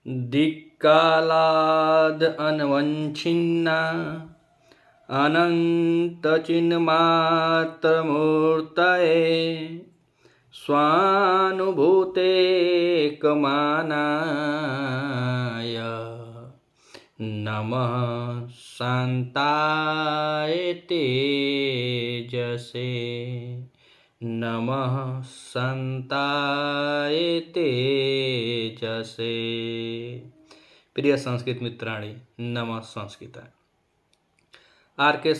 दिक्कालाद् अन्वच्छिन्ना अनन्तचिन्मात्रमूर्तये स्वानुभूतेकमानाय नमः शान्ताय तेजसे नमः शान्ताय तेजसे। प्रिय संस्कृत मित्राणि, नमः संस्कृता। आर के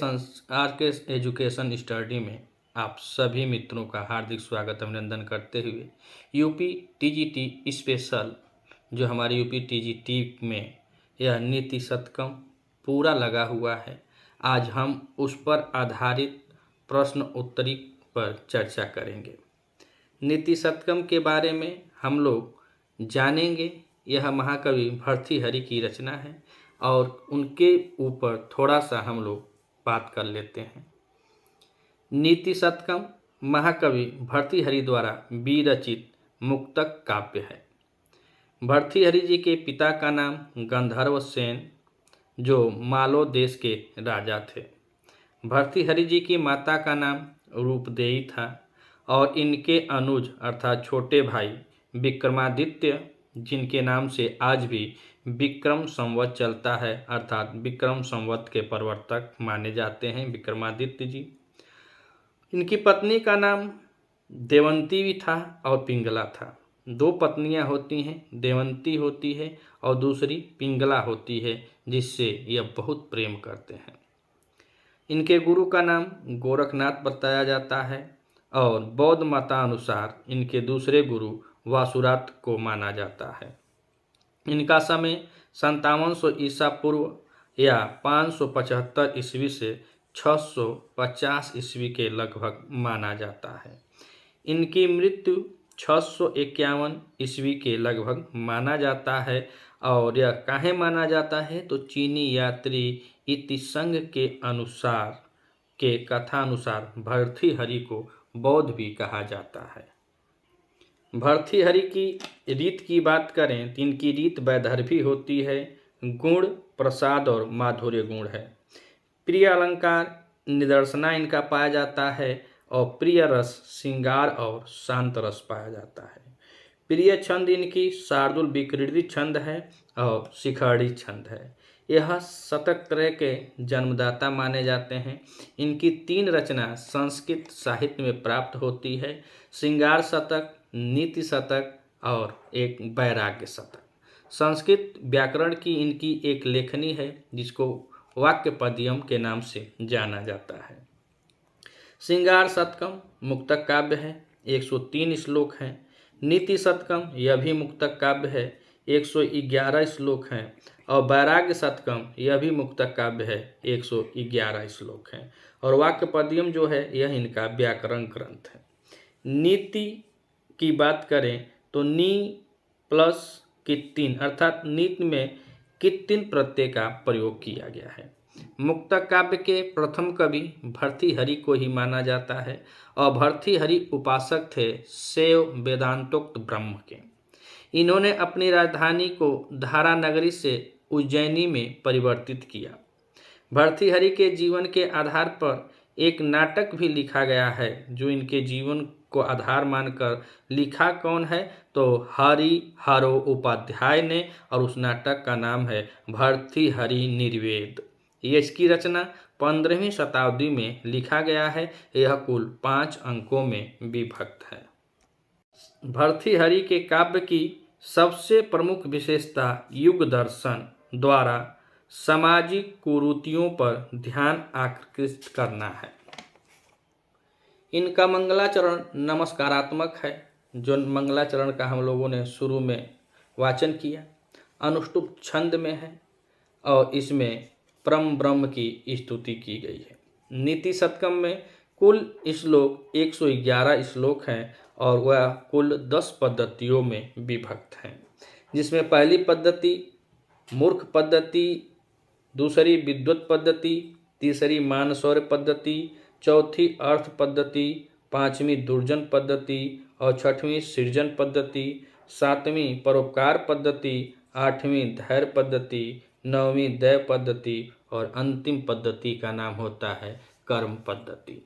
एजुकेशन स्टडी में आप सभी मित्रों का हार्दिक स्वागत अभिनंदन करते हुए यूपी टीजीटी स्पेशल जो हमारी यूपी टीजीटी में यह नीति शतकम पूरा लगा हुआ है, आज हम उस पर आधारित प्रश्न उत्तरी पर चर्चा करेंगे। नीति शतकम के बारे में हम लोग जानेंगे। यह महाकवि भर्तृहरि की रचना है और उनके ऊपर थोड़ा सा हम लोग बात कर लेते हैं। नीति शतकम महाकवि भर्तृहरि द्वारा विरचित मुक्तक काव्य है। भर्तृहरि जी के पिता का नाम गंधर्व सेन जो मालो देश के राजा थे। भर्तृहरि जी की माता का नाम रूपदेई था और इनके अनुज अर्थात छोटे भाई विक्रमादित्य, जिनके नाम से आज भी विक्रम संवत चलता है, अर्थात विक्रम संवत के प्रवर्तक माने जाते हैं विक्रमादित्य जी। इनकी पत्नी का नाम देवंती भी था और पिंगला था। दो पत्नियां होती हैं, देवंती होती है और दूसरी पिंगला होती है, जिससे यह बहुत प्रेम करते हैं। इनके गुरु का नाम गोरखनाथ बताया जाता है और बौद्ध मतानुसार इनके दूसरे गुरु वासुरात को माना जाता है। इनका समय 5700 ईसा पूर्व या 575 ईस्वी से 650 ईस्वी के लगभग माना जाता है। इनकी मृत्यु 651 ईस्वी के लगभग माना जाता है और यह काहे माना जाता है तो चीनी यात्री इतिसंघ के अनुसार के कथानुसार भर्तृहरि को बौद्ध भी कहा जाता है। भर्तृहरि की रीत की बात करें तो इनकी रीत वैदर्भी होती है। गुण प्रसाद और माधुर्य गुण है। प्रिय अलंकार निदर्शना इनका पाया जाता है और प्रिय रस श्रृंगार और शांत रस पाया जाता है। प्रिय छंद इनकी शार्दुल विकृति छंद है और शिखड़ी छंद है। यह शतक त्रय के जन्मदाता माने जाते हैं। इनकी 3 रचना संस्कृत साहित्य में प्राप्त होती है, श्रृंगार शतक, नीति शतक और एक वैराग्य शतक। संस्कृत व्याकरण की इनकी एक लेखनी है जिसको वाक्य पद्यम के नाम से जाना जाता है। श्रृंगार शतकम मुक्तक काव्य है, 103 श्लोक हैं। नीति शतकम यह भी मुक्तक काव्य है, 111 श्लोक हैं और वैराग्य शतकम यह भी मुक्तक काव्य है, 111 श्लोक हैं। और वाक्य पद्यम जो है यह इनका व्याकरण ग्रंथ है। नीति की बात करें तो नी प्लस कित्तिन अर्थात नीति में कित्तिन प्रत्यय का प्रयोग किया गया है। मुक्तक काव्य के प्रथम कवि भर्तृहरि को ही माना जाता है और भर्तृहरि उपासक थे शैव वेदांतोक्त ब्रह्म के। इन्होंने अपनी राजधानी को धारा नगरी से उज्जैनी में परिवर्तित किया। भर्तृहरि के जीवन के आधार पर एक नाटक भी लिखा गया है जो इनके जीवन को आधार मानकर लिखा कौन है तो हरि हरो उपाध्याय ने, और उस नाटक का नाम है भर्तृहरि निर्वेद। ये इसकी रचना 15वीं शताब्दी में लिखा गया है। यह कुल 5 अंकों में विभक्त है। भर्तृहरि के काव्य की सबसे प्रमुख विशेषता युग दर्शन द्वारा सामाजिक कुरीतियों पर ध्यान आकृष्ट करना है। इनका मंगलाचरण नमस्कारात्मक है, जो मंगलाचरण का हम लोगों ने शुरू में वाचन किया। अनुष्टुप छंद में है और इसमें परम ब्रह्म की स्तुति की गई है। नीति शतकम में कुल श्लोक 111 श्लोक हैं और वह कुल 10 पद्धतियों में विभक्त हैं, जिसमें पहली पद्धति मूर्ख पद्धति, दूसरी विद्वत पद्धति, तीसरी मानसौर्य पद्धति, चौथी अर्थ पद्धति, 5वीं दुर्जन पद्धति और 6वीं सृजन पद्धति, 7वीं परोपकार पद्धति, 8वीं धैर्य पद्धति, 9वीं दय पद्धति और अंतिम पद्धति का नाम होता है कर्म पद्धति।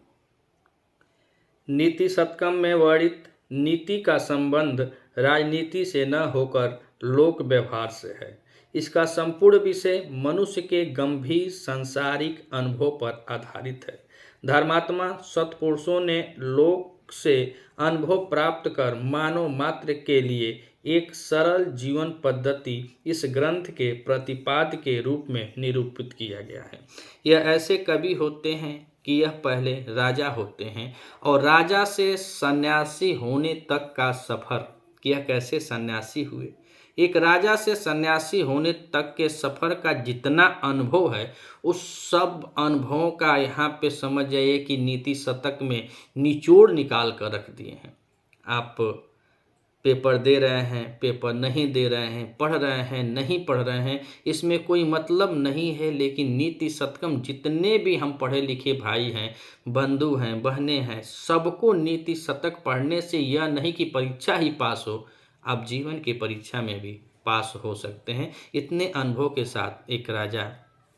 नीति शतकम में वर्णित नीति का संबंध राजनीति से न होकर लोक व्यवहार से है। इसका संपूर्ण विषय मनुष्य के गंभीर सांसारिक अनुभव पर आधारित है। धर्मात्मा सत्पुरुषों ने लोक से अनुभव प्राप्त कर मानव मात्र के लिए एक सरल जीवन पद्धति इस ग्रंथ के प्रतिपाद्य के रूप में निरूपित किया गया है। यह ऐसे कवि होते हैं कि यह पहले राजा होते हैं और राजा से सन्यासी होने तक का सफर कि यह कैसे सन्यासी हुए। एक राजा से सन्यासी होने तक के सफर का जितना अनुभव है उस सब अनुभवों का यहाँ पे समझ जाइए कि नीति शतक में निचोड़ निकाल कर रख दिए हैं। आप पेपर दे रहे हैं, पेपर नहीं दे रहे हैं, पढ़ रहे हैं, नहीं पढ़ रहे हैं, इसमें कोई मतलब नहीं है। लेकिन नीति शतकम जितने भी हम पढ़े लिखे भाई हैं, बंधु हैं, बहनें हैं, सबको नीति शतक पढ़ने से यह नहीं कि परीक्षा ही पास हो, आप जीवन की परीक्षा में भी पास हो सकते हैं। इतने अनुभव के साथ एक राजा,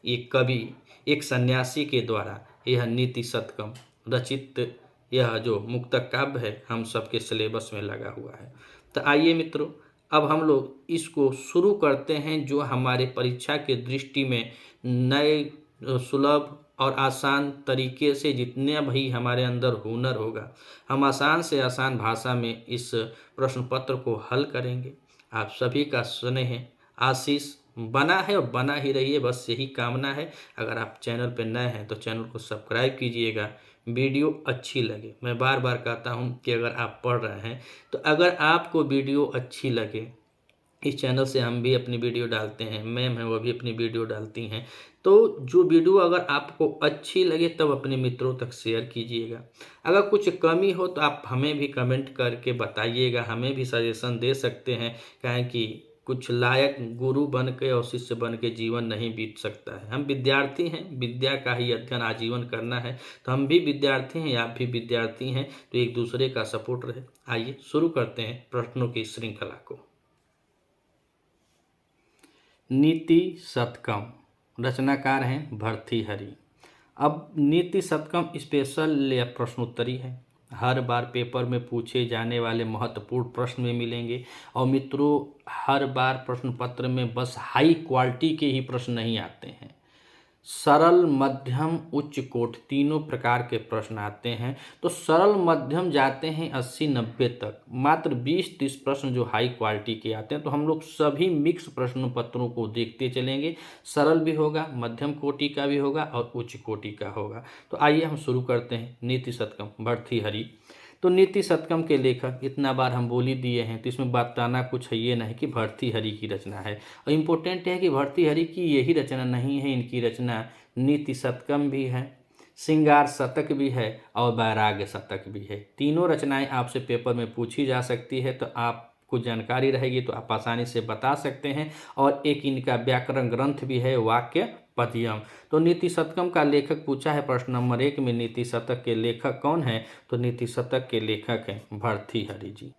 एक कवि, एक सन्यासी के द्वारा यह नीति शतकम रचित यह जो मुक्तक काव्य है हम सबके सिलेबस में लगा हुआ है। तो आइए मित्रों, अब हम लोग इसको शुरू करते हैं। जो हमारे परीक्षा के दृष्टि में नए सुलभ और आसान तरीके से जितने भी हमारे अंदर हुनर होगा, हम आसान से आसान भाषा में इस प्रश्न पत्र को हल करेंगे। आप सभी का स्नेह आशीष बना है और बना ही रहिए, बस यही कामना है। अगर आप चैनल पर नए हैं तो चैनल को सब्सक्राइब कीजिएगा। वीडियो अच्छी लगे, मैं बार बार कहता हूँ कि अगर आप पढ़ रहे हैं तो अगर आपको वीडियो अच्छी लगे, इस चैनल से हम भी अपनी वीडियो डालते हैं, मैम है वो भी अपनी वीडियो डालती हैं, तो जो वीडियो अगर आपको अच्छी लगे तब अपने मित्रों तक शेयर कीजिएगा। अगर कुछ कमी हो तो आप हमें भी कमेंट करके बताइएगा, हमें भी सजेशन दे सकते हैं। कहें कि कुछ लायक गुरु बन के और शिष्य बन के जीवन नहीं बीत सकता है। हम विद्यार्थी हैं, विद्या का ही अध्ययन आजीवन करना है, तो हम भी विद्यार्थी हैं, आप भी विद्यार्थी हैं, तो एक दूसरे का सपोर्ट रहे। आइए शुरू करते हैं प्रश्नों की श्रृंखला को। नीति शतकम, रचनाकार हैं भर्तृहरि। अब नीति शतकम स्पेशल या प्रश्नोत्तरी है, हर बार पेपर में पूछे जाने वाले महत्वपूर्ण प्रश्न में मिलेंगे। और मित्रों, हर बार प्रश्न पत्र में बस हाई क्वालिटी के ही प्रश्न नहीं आते हैं, सरल मध्यम उच्च कोटि तीनों प्रकार के प्रश्न आते हैं। तो सरल मध्यम जाते हैं 80-90 तक, मात्र 20-30 प्रश्न जो हाई क्वालिटी के आते हैं। तो हम लोग सभी मिक्स प्रश्न पत्रों को देखते चलेंगे, सरल भी होगा, मध्यम कोटि का भी होगा और उच्च कोटि का होगा। तो आइए हम शुरू करते हैं। नीति शतकम भर्तृहरि। तो नीति शतकम के लेखक इतना बार हम बोल ही दिए हैं, तो इसमें बताना कुछ है ये नहीं कि भर्तृहरि की रचना है। और इम्पोर्टेंट है कि भर्तृहरि की यही रचना नहीं है, इनकी रचना नीति शतकम भी है, श्रृंगार शतक भी है और वैराग्य शतक भी है। तीनों रचनाएं आपसे पेपर में पूछी जा सकती है, तो आपको जानकारी रहेगी तो आप आसानी से बता सकते हैं। और एक इनका व्याकरण ग्रंथ भी है, वाक्य पद्यम। तो नीति शतकम का लेखक पूछा है प्रश्न नंबर 1 में, नीति शतक के लेखक कौन है? तो नीति शतक के लेखक हैं भर्तृहरि जी।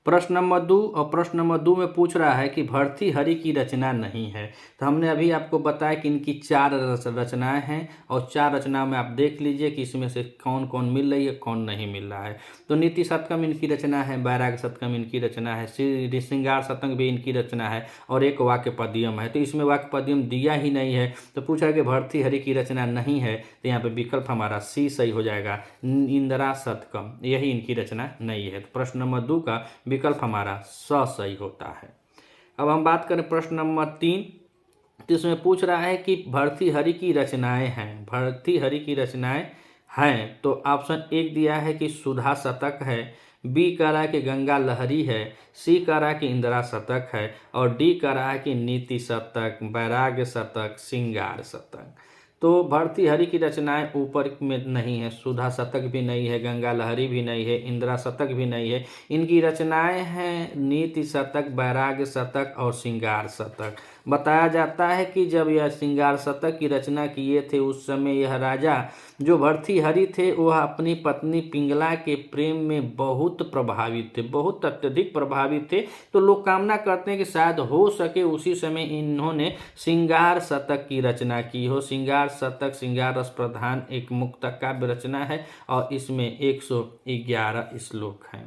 प्रश्न नंबर 2, और प्रश्न नंबर 2 में पूछ रहा है कि भर्तृहरि की रचना नहीं है। तो हमने अभी आपको बताया कि इनकी 4 रचनाएं हैं और 4 रचनाओं में आप देख लीजिए कि इसमें से कौन कौन मिल रही है, कौन नहीं मिल रहा है। तो नीति शतकम इनकी रचना है, वैराग्य शतकम इनकी रचना है, श्रृंगार शतक भी इनकी रचना है और एक वाक्य पद्यम है। तो इसमें वाक्य पद्यम दिया ही नहीं है, तो पूछा है कि भर्तृहरि की रचना नहीं है, तो यहाँ पे विकल्प हमारा सी सही हो जाएगा, इंदिरा शतकम, यही इनकी रचना नहीं है। तो प्रश्न नंबर 2 का विकल्प हमारा स सही होता है। अब हम बात करें प्रश्न नंबर 3, तो इसमें पूछ रहा है कि भर्तृहरि की रचनाएं हैं, भर्तृहरि की रचनाएं हैं। तो ऑप्शन 1 दिया है कि सुधा शतक है, बी कह रहा है कि गंगा लहरी है, सी कह रहा है कि इंदिरा शतक है और डी कह रहा है कि नीति शतक, वैराग्य शतक, श्रृंगार शतक। तो भर्तृहरि की रचनाएं ऊपर में नहीं है, सुधा शतक भी नहीं है, गंगा लहरी भी नहीं है, इंदिरा शतक भी नहीं है। इनकी रचनाएं हैं नीति शतक, वैराग्य शतक और श्रृंगार शतक। बताया जाता है कि जब यह श्रृंगार शतक की रचना किए थे उस समय यह राजा जो भर्तृहरि थे वह अपनी पत्नी पिंगला के प्रेम में बहुत प्रभावित थे, बहुत अत्यधिक प्रभावित थे। तो लोग कामना करते हैं कि शायद हो सके उसी समय इन्होंने श्रृंगार शतक की रचना की हो। श्रृंगार शतक श्रृंगार रस प्रधान एक मुक्त काव्य रचना है और इसमें 111 श्लोक हैं।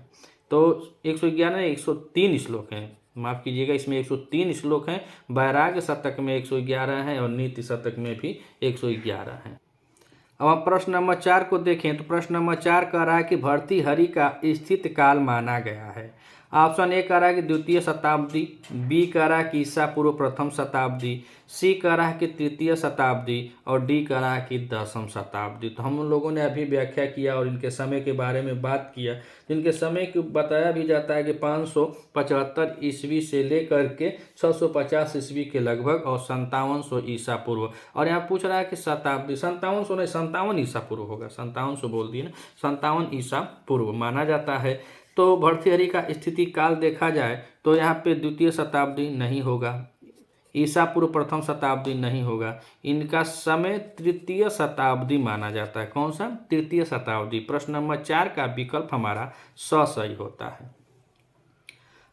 तो 111 103 श्लोक हैं, माफ़ कीजिएगा, इसमें 103 श्लोक हैं। वैराग्य शतक में 111 हैं और नीति शतक में भी 111 हैं। अब हम प्रश्न नंबर 4 को देखें तो प्रश्न नंबर 4 कह रहा है कि भर्तृहरि का स्थित काल माना गया है। ऑप्शन ए कह रहा है कि द्वितीय शताब्दी, बी कह रहा है कि ईसा पूर्व प्रथम शताब्दी, सी कह रहा है कि तृतीय शताब्दी और डी कह रहा है कि दसम शताब्दी। तो हम लोगों ने अभी व्याख्या किया और इनके समय के बारे में बात किया। तो इनके समय को बताया भी जाता है कि 575 ईस्वी से लेकर के 650 ईस्वी के लगभग और 5700 ईसा पूर्व। और यहाँ पूछ रहा है कि शताब्दी 5700 नहीं 57 ईसा पूर्व होगा, 5700 बोल दिए ना, 57 ईसा पूर्व माना जाता है। तो भर्तृहरि का स्थिति काल देखा जाए तो यहाँ पे द्वितीय शताब्दी नहीं होगा, ईसा पूर्व प्रथम शताब्दी नहीं होगा, इनका समय तृतीय शताब्दी माना जाता है। कौन सा? तृतीय शताब्दी। प्रश्न नंबर 4 का विकल्प हमारा सही होता है।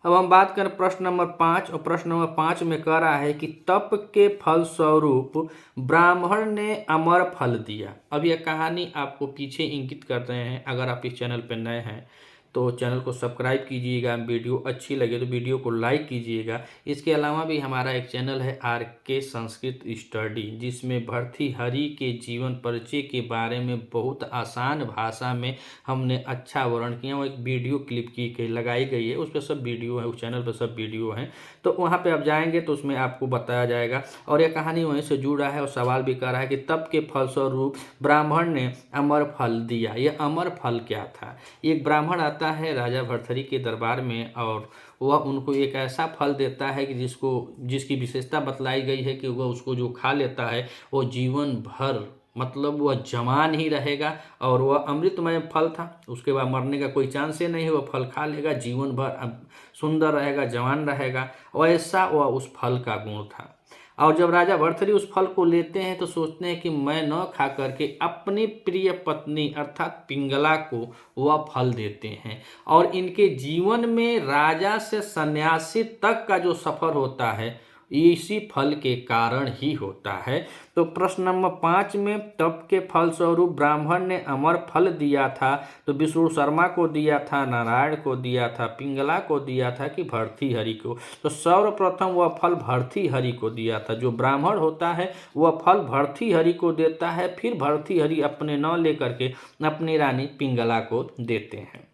अब हम बात करें प्रश्न नंबर 5 और प्रश्न नंबर 5 में कह रहा है कि तप के फल स्वरूप ब्राह्मण ने अमर फल दिया। अब यह कहानी आपको पीछे इंगित कर रहे हैं। अगर आप इस चैनल पर नए हैं तो चैनल को सब्सक्राइब कीजिएगा, वीडियो अच्छी लगे तो वीडियो को लाइक कीजिएगा। इसके अलावा भी हमारा एक चैनल है RK संस्कृत स्टडी, जिसमें भर्तृहरि के जीवन परिचय के बारे में बहुत आसान भाषा में हमने अच्छा वर्णन किया। वो एक वीडियो क्लिप की लगाई गई है, उस पर सब वीडियो है, उस चैनल पर सब वीडियो हैं। तो वहाँ पर आप जाएंगे तो उसमें आपको बताया जाएगा। और यह कहानी वहीं से जुड़ रहा है और सवाल भी कर रहा है कि तप के फलस्वरूप ब्राह्मण ने अमर फल दिया। यह अमर फल क्या था? एक ब्राह्मण आता है राजा भर्तृहरि के दरबार में और वह उनको एक ऐसा फल देता है कि जिसकी विशेषता बतलाई गई है कि वह उसको जो खा लेता है वो जीवन भर मतलब वह जवान ही रहेगा। और वह अमृतमय फल था, उसके बाद मरने का कोई चांस ही नहीं है। वह फल खा लेगा, जीवन भर सुंदर रहेगा, जवान रहेगा। वैसा वह उस फल का गुण था। और जब राजा भर्तृहरि उस फल को लेते हैं तो सोचते हैं कि मैं न खा करके अपनी प्रिय पत्नी अर्थात पिंगला को वह फल देते हैं। और इनके जीवन में राजा से सन्यासी तक का जो सफर होता है इसी फल के कारण ही होता है। तो प्रश्न नंबर 5 में तप के फल स्वरूप ब्राह्मण ने अमर फल दिया था, तो विष्णु शर्मा को दिया था, नारायण को दिया था, पिंगला को दिया था कि भर्तृहरि को? तो सर्वप्रथम वह फल भर्तृहरि को दिया था। जो ब्राह्मण होता है वह फल भर्तृहरि को देता है, फिर भर्तृहरि अपने न लेकर के अपनी रानी पिंगला को देते हैं।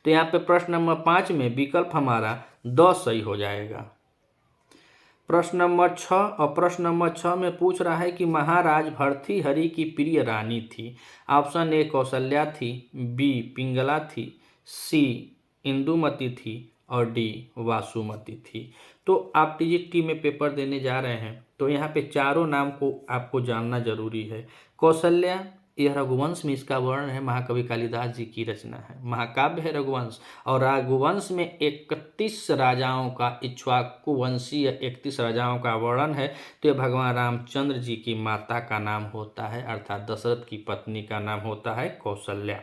तो यहाँ पे प्रश्न नंबर 5 में विकल्प हमारा सही हो जाएगा। प्रश्न नंबर 6 और प्रश्न नंबर 6 में पूछ रहा है कि महाराज भर्तृहरि की प्रिय रानी थी। ऑप्शन ए कौशल्या थी, बी पिंगला थी, सी इंदुमती थी और डी वासुमती थी। तो आप TGT में पेपर देने जा रहे हैं तो यहाँ पे चारों नाम को आपको जानना जरूरी है। कौशल्या, यह रघुवंश में इसका वर्णन है, महाकवि कालिदास जी की रचना है, महाकाव्य है रघुवंश। और रघुवंश में 31 राजाओं का, इक्ष्वाकु वंशीय 31 राजाओं का वर्णन है। तो यह भगवान रामचंद्र जी की माता का नाम होता है, अर्थात दशरथ की पत्नी का नाम होता है कौशल्या।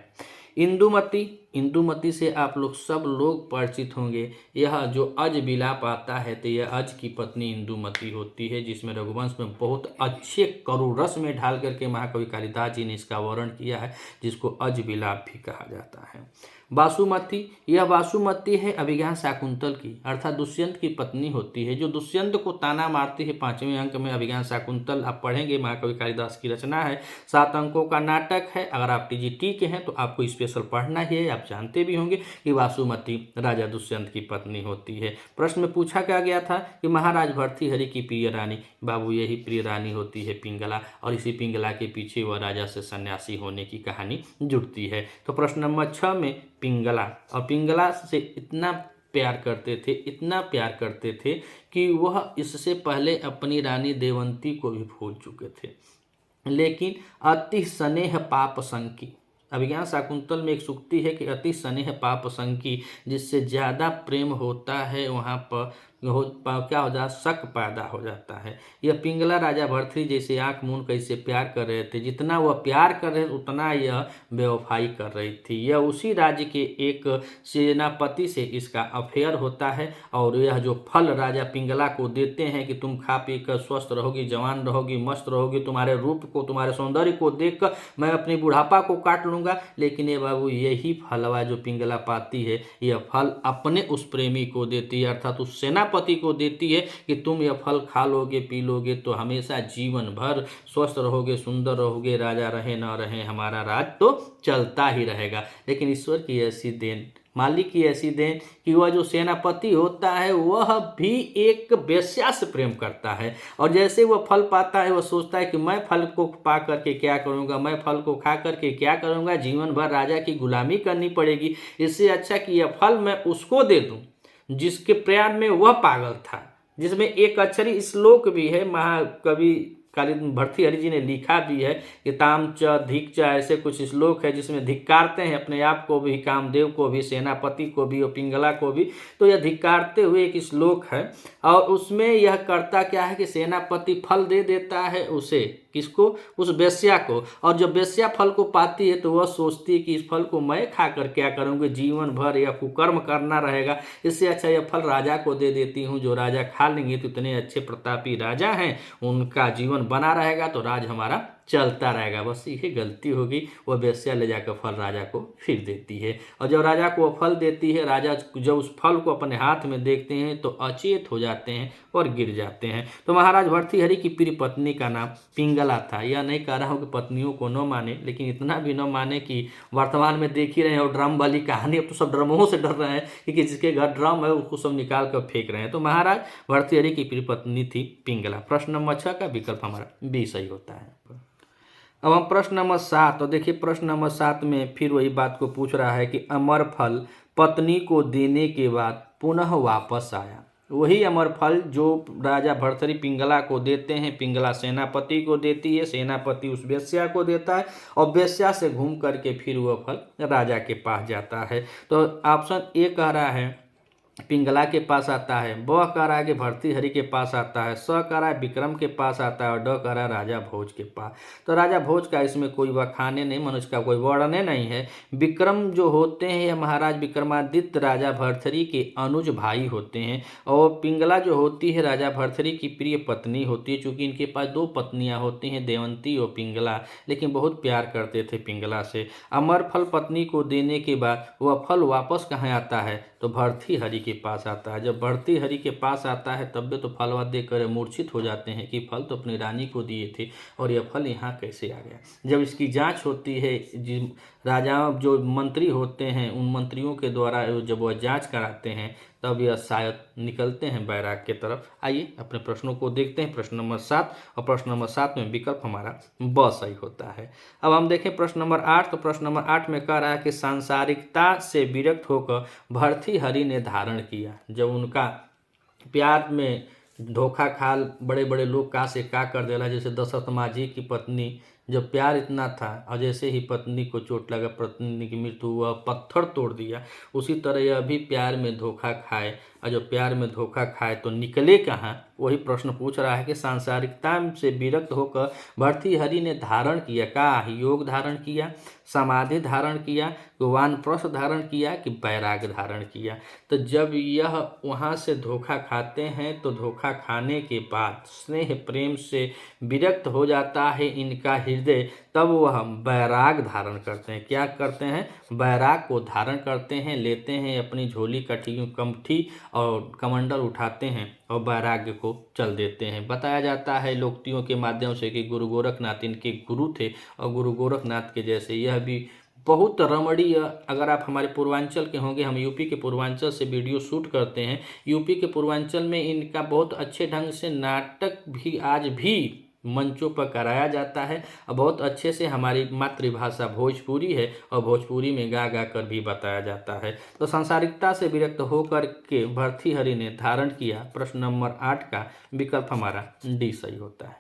इंदुमती, इंदुमती से आप लोग सब लोग परिचित होंगे। यह जो अज विलाप आता है तो यह अज की पत्नी इंदुमती होती है, जिसमें रघुवंश में बहुत अच्छे करुरस में ढाल करके महाकवि कालिदास जी ने इसका वर्णन किया है, जिसको अज विलाप भी कहा जाता है। वासुमती, यह वासुमती है अभिज्ञान शाकुंतल की, अर्थात दुष्यंत की पत्नी होती है, जो दुष्यंत को ताना मारती है। 5वें अंक में अभिज्ञान शाकुंतल आप पढ़ेंगे, महाकवि कालिदास की रचना है, 7 अंकों का नाटक है। अगर आप TGT के हैं तो आपको स्पेशल पढ़ना ही है। आप जानते भी होंगे कि वासुमती राजा दुष्यंत की पत्नी होती है। प्रश्न में पूछा क्या गया था कि महाराज भर्तृहरि की प्रिय रानी, बाबू यही प्रिय रानी होती है पिंगला, और इसी पिंगला के पीछे वह राजा से सन्यासी होने की कहानी जुड़ती है। तो प्रश्न नंबर 6 में पिंगला, और पिंगला से इतना प्यार करते थे, इतना प्यार करते थे कि वह इससे पहले अपनी रानी देवंती को भी भूल चुके थे। लेकिन अति स्नेह पाप संकी। अब यहाँ शाकुंतल में एक सूक्ति है कि अति स्नेह पाप संकी, जिससे ज़्यादा प्रेम होता है वहाँ पर क्या हो जाता, शक पैदा हो जाता है। यह पिंगला राजा भर्तृहरि जैसे आंख मूंद कैसे प्यार कर रहे थे, जितना वह प्यार कर रहे थे उतना यह बेवफाई कर रही थी। यह उसी राज्य के एक सेनापति से इसका अफेयर होता है और यह जो फल राजा पिंगला को देते हैं कि तुम खा पी कर स्वस्थ रहोगी, जवान रहोगी, मस्त रहोगी, तुम्हारे रूप को, तुम्हारे सौंदर्य को देखकर मैं अपनी बुढ़ापा को काट लूंगा, लेकिन ये बाबू यही फलवा जो पिंगला पाती है, यह फल अपने उस प्रेमी को देती है, अर्थात उस सेनापति को देती है कि तुम यह फल खा लोगे, पी लोगे तो हमेशा जीवन भर स्वस्थ रहोगे, सुंदर रहोगे, राजा रहे ना रहे हमारा राज तो चलता ही रहेगा। लेकिन ईश्वर की ऐसी देन, मालिक की ऐसी देन कि वह जो सेनापति होता है वह भी एक वेश्या से प्रेम करता है, और जैसे वह फल पाता है वह सोचता है कि मैं फल को पा करके क्या करूंगा, मैं फल को खा करके क्या करूंगा, जीवन भर राजा की गुलामी करनी पड़ेगी, इससे अच्छा कि यह फल मैं उसको दे दूं जिसके प्यार में वह पागल था। जिसमें एक अक्षरी श्लोक भी है, महाकवि कालिदास भर्तृहरि जी ने लिखा भी है कि ताम च धिक च, ऐसे कुछ श्लोक है जिसमें धिक्कारते हैं अपने आप को भी, कामदेव को भी, सेनापति को भी और पिंगला को भी। तो यह धिक्कारते हुए एक श्लोक है और उसमें यह करता क्या है कि सेनापति फल दे देता है उसे, किसको, उस वेश्या को, और जब वेश्या फल को पाती है तो वह सोचती है कि इस फल को मैं खाकर क्या करूँगी, जीवन भर यह कुकर्म करना रहेगा, इससे अच्छा यह फल राजा को दे देती हूँ, जो राजा खा लेंगे तो इतने अच्छे प्रतापी राजा हैं, उनका जीवन बना रहेगा तो राज हमारा चलता रहेगा। बस यही गलती होगी, वह वेश्या ले जाकर फल राजा को फिर देती है, और जब राजा को वह फल देती है, राजा जब उस फल को अपने हाथ में देखते हैं तो अचेत हो जाते हैं और गिर जाते हैं। तो महाराज भर्तृहरि की प्रिय पत्नी का नाम पिंगला था। यह नहीं कह रहा हूँ कि पत्नियों को न माने, लेकिन इतना भी न माने कि वर्तमान में देख ही रहे हैं और ड्रम वाली कहानी, अब तो सब ड्रमों से डर रहे हैं कि जिसके घर ड्रम है उसको सब निकाल कर फेंक रहे हैं। तो महाराज भर्तृहरि की प्रिय पत्नी थी पिंगला। प्रश्न नंबर 6 का विकल्प हमारा बी सही होता है। अब हम प्रश्न नंबर 7, तो देखिए प्रश्न नंबर 7 में फिर वही बात को पूछ रहा है कि अमर फल पत्नी को देने के बाद पुनः वापस आया। वही अमर फल जो राजा भर्तृहरि पिंगला को देते हैं, पिंगला सेनापति को देती है, सेनापति उस वेश्या को देता है और वेश्या से घूम करके फिर वह फल राजा के पास जाता है। तो ऑप्शन ए कह रहा है पिंगला के पास आता है, ब कह रहा है कि भर्तृहरि के पास आता है, स कह रहा है विक्रम के पास आता है और ड कह रहा है राजा भोज के पास। तो राजा भोज का इसमें कोई बखाने नहीं, मनुष्य का कोई वर्णने नहीं है। विक्रम जो होते हैं ये महाराज विक्रमादित्य राजा भर्तृहरि के अनुज भाई होते हैं, और पिंगला जो होती है राजा भर्तृहरि की प्रिय पत्नी होती है। चूंकि इनके पास 2 पत्नियां होती हैं, देवंती और पिंगला, लेकिन बहुत प्यार करते थे पिंगला से। अमर फल पत्नी को देने के बाद वह फल वापस कहाँ आता है, तो भर्तृहरि के पास आता है। जब भर्तृहरि के पास आता है तब भी तो फलवा देकर मूर्छित हो जाते हैं कि फल तो अपनी रानी को दिए थे और यह फल यहाँ कैसे आ गया। जब इसकी जांच होती है, जिस राजा जो मंत्री होते हैं उन मंत्रियों के द्वारा जब वह जांच कराते हैं तब यह शायद निकलते हैं बैराग के तरफ। आइए अपने प्रश्नों को देखते हैं। प्रश्न नंबर 7, और प्रश्न नंबर 7 में विकल्प हमारा ब सही होता है। अब हम देखें प्रश्न नंबर 8, तो प्रश्न नंबर 8 में कह रहा है कि सांसारिकता से विरक्त होकर भर्तृहरि ने धारण किया। जब उनका प्यार में धोखा खा बड़े बड़े लोग का से का कर देला, जैसे दशरथ माझी की पत्नी, जब प्यार इतना था और जैसे ही पत्नी को चोट लगा, पत्नी की मृत्यु हुआ, पत्थर तोड़ दिया, उसी तरह यह भी प्यार में धोखा खाए, और जब प्यार में धोखा खाए तो निकले कहाँ, वही प्रश्न पूछ रहा है कि सांसारिकता से विरक्त होकर भर्तृहरि ने धारण किया, का योग धारण किया, समाधि धारण किया, वानप्रस्थ धारण किया कि बैराग धारण किया। तो जब यह वहाँ से धोखा खाते हैं तो धोखा खाने के बाद स्नेह प्रेम से विरक्त हो जाता है इनका हृदय, तब वह बैराग धारण करते हैं। क्या करते हैं, बैराग को धारण करते हैं, लेते हैं अपनी झोली कमठी और कमंडल उठाते हैं और बैराग्य को चल देते हैं। बताया जाता है लोकोक्तियों के माध्यम से कि गुरु गोरखनाथ इनके गुरु थे, और गुरु गोरखनाथ के जैसे यह भी बहुत रमणीय, अगर आप हमारे पूर्वांचल के होंगे, हम यूपी के पूर्वांचल से वीडियो शूट करते हैं, यूपी के पूर्वांचल में इनका बहुत अच्छे ढंग से नाटक भी आज भी मंचों पर कराया जाता है, और बहुत अच्छे से हमारी मातृभाषा भोजपुरी है और भोजपुरी में गा गा कर भी बताया जाता है। तो सांसारिकता से विरक्त होकर के भर्तृहरि ने धारण किया। प्रश्न नंबर 8 का विकल्प हमारा डी सही होता है।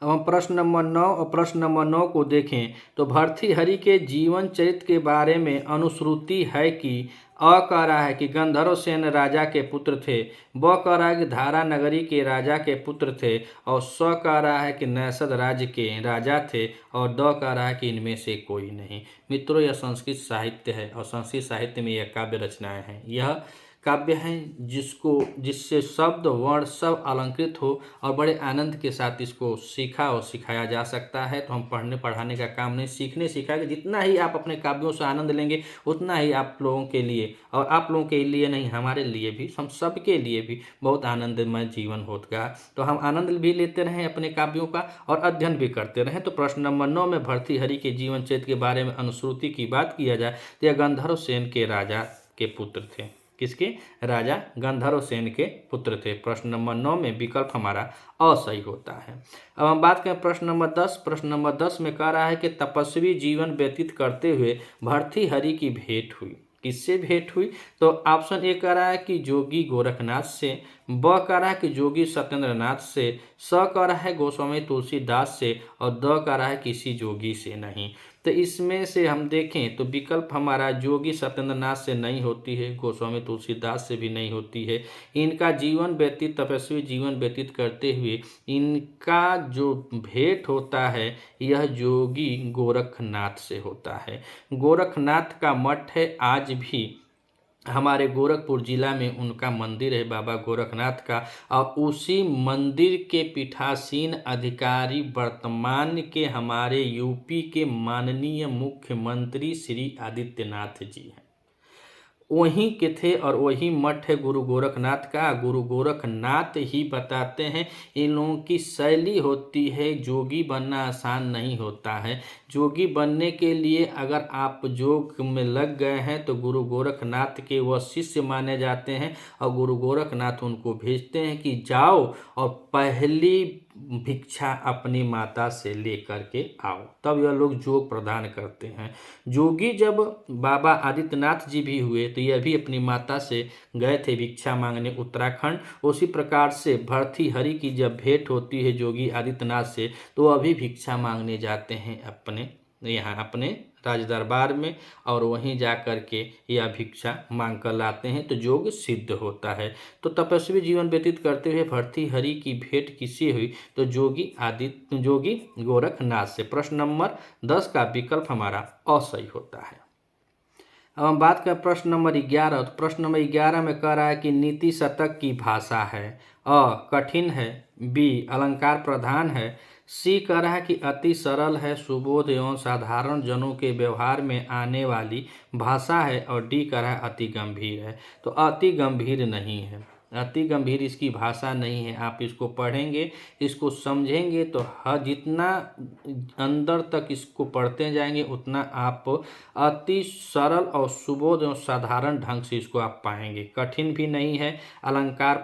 अब हम प्रश्न नंबर 9 और प्रश्न नंबर 9 को देखें तो भर्तृहरि के जीवन चरित्र के बारे में अनुश्रुति है कि अ कह रहा है कि गंधर्व सेन राजा के पुत्र थे, ब कह रहा है कि धारा नगरी के राजा के पुत्र थे, और स कह रहा है कि नैषद राज्य के राजा थे, और द कह रहा है कि इनमें से कोई नहीं। मित्रों, यह संस्कृत साहित्य है और संस्कृत साहित्य में यह काव्य रचनाएं हैं। यह काव्य हैं जिससे शब्द वर्ण सब अलंकृत हो और बड़े आनंद के साथ इसको सीखा और सिखाया जा सकता है। तो हम पढ़ने पढ़ाने का काम नहीं, सीखने सिखाएंगे। जितना ही आप अपने काव्यों से आनंद लेंगे उतना ही आप लोगों के लिए, और आप लोगों के लिए नहीं, हमारे लिए भी, हम सब के लिए भी बहुत आनंदमय जीवन होगा। तो हम आनंद भी लेते रहें अपने काव्यों का और अध्ययन भी करते रहें। तो प्रश्न नंबर 9 में भर्तृहरि के जीवन चरित्र के बारे में अनुश्रुति की बात किया जाए तो यह गंधर्व सेन के राजा के पुत्र थे। किसके? राजा गंधर्व सेन के पुत्र थे। प्रश्न नंबर 9 में विकल्प हमारा असही होता है। अब हम बात करें प्रश्न नंबर 10। प्रश्न नंबर 10 में कह रहा है कि तपस्वी जीवन व्यतीत करते हुए भर्तृहरि की भेंट हुई। किससे भेंट हुई? तो ऑप्शन ए कह रहा है कि जोगी गोरखनाथ से, ब कह रहा है कि जोगी सत्येंद्रनाथ से, स कह रहा है गोस्वामी तुलसीदास से, और द कह रहा है किसी जोगी से नहीं। तो इसमें से हम देखें तो विकल्प हमारा जोगी सत्येंद्रनाथ से नहीं होती है, गोस्वामी तुलसीदास से भी नहीं होती है। इनका जीवन व्यतीत, तपस्वी जीवन व्यतीत करते हुए इनका जो भेंट होता है यह जोगी गोरखनाथ से होता है। गोरखनाथ का मठ है, आज भी हमारे गोरखपुर जिला में उनका मंदिर है, बाबा गोरखनाथ का। और उसी मंदिर के पीठासीन अधिकारी वर्तमान के हमारे यूपी के माननीय मुख्यमंत्री श्री आदित्यनाथ जी हैं। वहीं के थे और वही मठ है गुरु गोरखनाथ का। गुरु गोरखनाथ ही बताते हैं, इन लोगों की शैली होती है, जोगी बनना आसान नहीं होता है। जोगी बनने के लिए अगर आप योग में लग गए हैं तो गुरु गोरखनाथ के वह शिष्य माने जाते हैं, और गुरु गोरखनाथ उनको भेजते हैं कि जाओ और पहली भिक्षा अपनी माता से लेकर के आओ। तब यह लोग योग प्रदान करते हैं। जोगी जब बाबा आदित्यनाथ जी भी हुए तो यह भी अपनी माता से गए थे भिक्षा मांगने उत्तराखंड। उसी प्रकार से भर्तृहरि की जब भेंट होती है जोगी आदित्यनाथ से तो वह भी भिक्षा मांगने जाते हैं अपने यहाँ, अपने राज दरबार में, और वहीं जा कर के यह भिक्षा मांग कर लाते हैं तो योग सिद्ध होता है। तो तपस्वी जीवन व्यतीत करते हुए भर्तृहरि की भेंट किससे हुई? तो जोगी गोरखनाथ से। प्रश्न नंबर 10 का विकल्प हमारा असही होता है। अब हम बात करें प्रश्न नंबर 11। तो प्रश्न नंबर 11 में कह रहा है कि नीति शतक की भाषा है। अ कठिन है, बी अलंकार प्रधान है, सी कह रहा है कि अति सरल है, सुबोध एवं साधारण जनों के व्यवहार में आने वाली भाषा है, और डी कह रहा है अति गंभीर है। तो अति गंभीर नहीं है, अति गंभीर इसकी भाषा नहीं है। आप इसको पढ़ेंगे, इसको समझेंगे तो जितना अंदर तक इसको पढ़ते जाएंगे उतना आप अति सरल और सुबोध और साधारण ढंग से इसको आप पाएंगे। कठिन भी नहीं है, अलंकार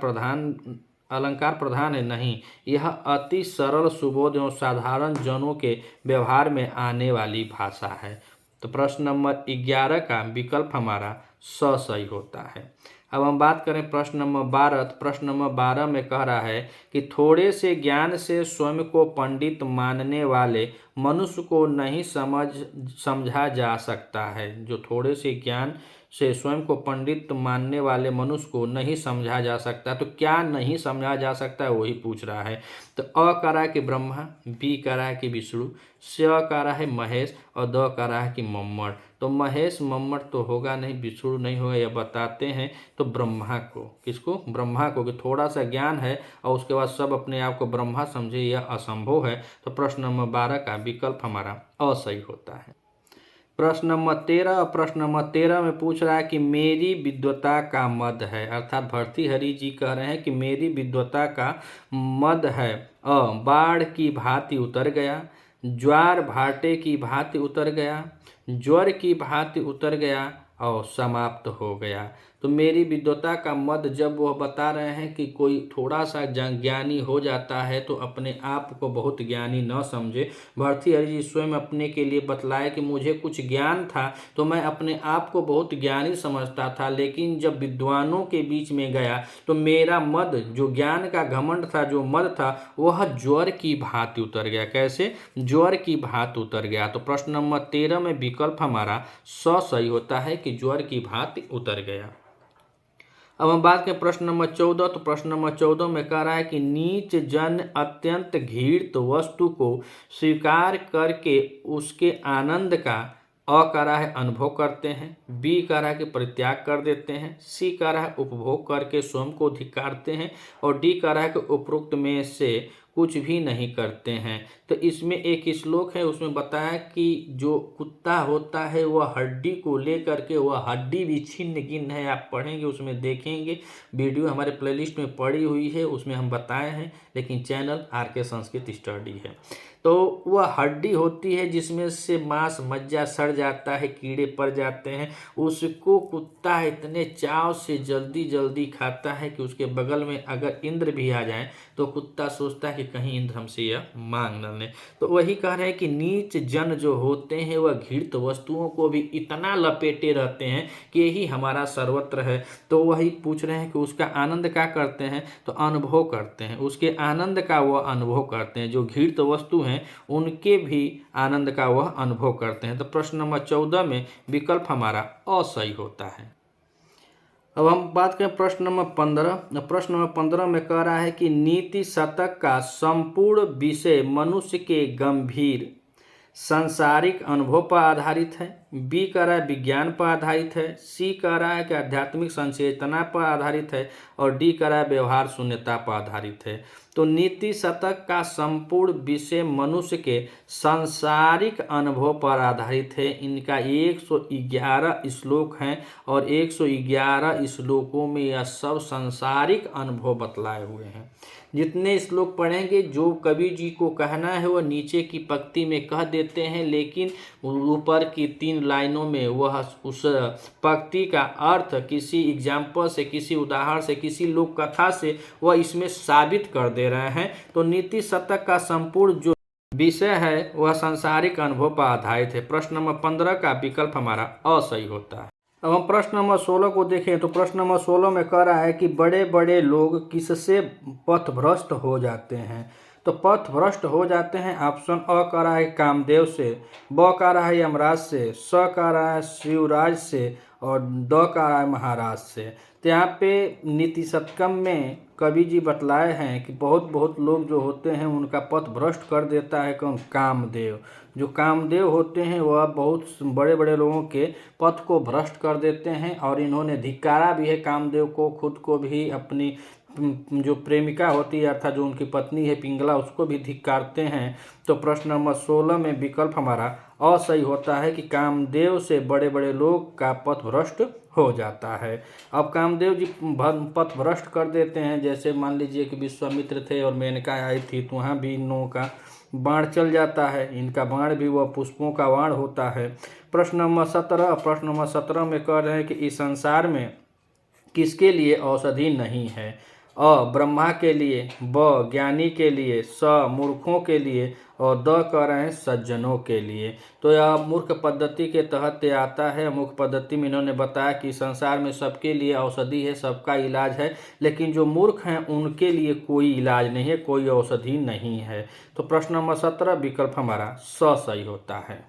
प्रधान है नहीं, यह अति सरल, सुबोध एवं साधारण जनों के व्यवहार में आने वाली भाषा है। तो प्रश्न नंबर 11 का विकल्प हमारा सही होता है। अब हम बात करें प्रश्न नंबर 12। तो प्रश्न नंबर 12 में कह रहा है कि थोड़े से ज्ञान से स्वयं को पंडित मानने वाले मनुष्य को नहीं समझा जा सकता है। जो थोड़े से ज्ञान से स्वयं को पंडित मानने वाले मनुष्य को नहीं समझा जा सकता, तो क्या नहीं समझा जा सकता है वही पूछ रहा है। तो अ कह रहा है कि ब्रह्मा, बी कह रहा है कि विष्णु, स कह रहा है महेश, और द कह रहा है कि मम्मड़। तो महेश मम्मड़ तो होगा नहीं, विष्णु नहीं होगा, यह बताते हैं तो ब्रह्मा को। किसको? ब्रह्मा को। कि थोड़ा सा ज्ञान है और उसके बाद सब अपने आप को ब्रह्मा समझे, यह असंभव है। तो प्रश्न नंबर 12 का विकल्प हमारा असही होता है। प्रश्न नंबर 13। प्रश्न नंबर 13 में पूछ रहा है कि मेरी विद्वता का मद है, अर्थात भर्तृहरि जी कह रहे हैं कि मेरी विद्वता का मद है। अ बाढ़ की भांति उतर गया, ज्वार भाटे की भांति उतर गया, ज्वर की भांति उतर गया, और समाप्त हो गया। तो मेरी विद्वता का मद जब वह बता रहे हैं कि कोई थोड़ा सा ज्ञानी हो जाता है तो अपने आप को बहुत ज्ञानी न समझे। भर्तृहरि जी स्वयं अपने के लिए बतलाए कि मुझे कुछ ज्ञान था तो मैं अपने आप को बहुत ज्ञानी समझता था, लेकिन जब विद्वानों के बीच में गया तो मेरा मद, जो ज्ञान का घमंड था, जो मद था, वह ज्वर की भांति उतर गया। कैसे? ज्वर की भांति उतर गया। तो प्रश्न नंबर 13 में विकल्प हमारा सही होता है कि ज्वर की भांति उतर गया। अब हम बात करें प्रश्न नंबर 14। तो प्रश्न नंबर 14 में कह रहा है कि नीच जन अत्यंत घृणित वस्तु को स्वीकार करके उसके आनंद का कह रहा है अनुभव करते हैं, बी कह रहा है कि परित्याग कर देते हैं, सी कह रहा है उपभोग करके स्वयं को धिक्कारते हैं, और डी कह रहा है कि उपरोक्त में से कुछ भी नहीं करते हैं। तो इसमें एक श्लोक है, उसमें बताया कि जो कुत्ता होता है वह हड्डी को लेकर के, वह हड्डी भी छिन्न गिन्न है। आप पढ़ेंगे उसमें देखेंगे, वीडियो हमारे प्लेलिस्ट में पड़ी हुई है, उसमें हम बताए हैं, लेकिन चैनल आरके संस्कृत स्टडी है। तो वह हड्डी होती है जिसमें से मांस मज्जा सड़ जाता है, कीड़े पड़ जाते हैं, उसको कुत्ता इतने चाव से जल्दी जल्दी खाता है कि उसके बगल में अगर इंद्र भी आ जाए तो कुत्ता सोचता है कि कहीं इंद्र हमसे यह मांग न ले। तो वही कह रहे हैं कि नीच जन जो होते हैं वह घृणित वस्तुओं को भी इतना लपेटे रहते हैं कि यही हमारा सर्वत्र है। तो वही पूछ रहे हैं कि उसका आनंद क्या करते हैं? तो अनुभव करते हैं, उसके आनंद का वह अनुभव करते हैं। जो घृणित वस्तु हैं उनके भी आनंद का वह अनुभव करते हैं। तो प्रश्न नंबर 14 में विकल्प हमारा असही होता है। अब हम बात करें प्रश्न नंबर 15। प्रश्न नंबर 15 में कह रहा है कि नीति शतक का संपूर्ण विषय मनुष्य के गंभीर सांसारिक अनुभव पर आधारित है, बी कह रहा है विज्ञान पर आधारित है, सी कह रहा है कि आध्यात्मिक संचेतना पर आधारित है, और डी कह रहा है व्यवहार शून्यता पर आधारित है। तो नीति शतक का संपूर्ण विषय मनुष्य के सांसारिक अनुभव पर आधारित है। इनका 111 श्लोक हैं और 111 श्लोकों में यह सब सांसारिक अनुभव बतलाए हुए हैं। जितने श्लोक पढ़ेंगे, जो कवि जी को कहना है वह नीचे की पंक्ति में कह देते हैं, लेकिन ऊपर की 3 लाइनों में वह उस पंक्ति का अर्थ किसी एग्जाम्पल से, किसी उदाहरण से, किसी लोक कथा से वह इसमें साबित कर दे रहे हैं। तो नीति शतक का संपूर्ण जो विषय है वह सांसारिक अनुभव पर आधारित है। प्रश्न नंबर 15 का विकल्प हमारा असही होता है। अब हम प्रश्न नंबर 16 को देखें। तो प्रश्न नंबर 16 में कह रहा है कि बड़े बड़े लोग किससे पथभ्रष्ट हो जाते हैं? तो पथभ्रष्ट हो जाते हैं, ऑप्शन अ कह रहा है कामदेव से, ब कह रहा है यमराज से, स कह रहा है शिवराज से, और द कह रहा है महाराज से। तो यहाँ पे नीति शतकम में कवि जी बतलाए हैं कि बहुत लोग जो होते हैं उनका पथ भ्रष्ट कर देता है कौन? कामदेव। जो कामदेव होते हैं वह बहुत बड़े बड़े लोगों के पथ को भ्रष्ट कर देते हैं, और इन्होंने धिक्कारा भी है कामदेव को, खुद को भी, अपनी जो प्रेमिका होती है अर्थात जो उनकी पत्नी है पिंगला, उसको भी धिक्कारते हैं। तो प्रश्न नंबर 16 में विकल्प हमारा असही होता है कि कामदेव से बड़े बड़े लोग का पथ भ्रष्ट हो जाता है। अब कामदेव जी पथ भ्रष्ट कर देते हैं, जैसे मान लीजिए कि विश्वामित्र थे और मेनका आई थी, तो वहाँ भी इन लोगों का बाण चल जाता है, इनका बाण भी वह पुष्पों का बाण होता है। प्रश्न नंबर 17 में कह रहे हैं कि इस संसार में किसके लिए औषधि नहीं है? अ ब्रह्मा के लिए, ब ज्ञानी के लिए, स मूर्खों के लिए, और द कह रहे हैं सज्जनों के लिए। तो यह मूर्ख पद्धति के तहत आता है। मूर्ख पद्धति में इन्होंने बताया कि संसार में सबके लिए औषधि है, सबका इलाज है, लेकिन जो मूर्ख हैं उनके लिए कोई इलाज नहीं है, कोई औषधि नहीं है। तो प्रश्न नंबर 17 विकल्प हमारा सही होता है।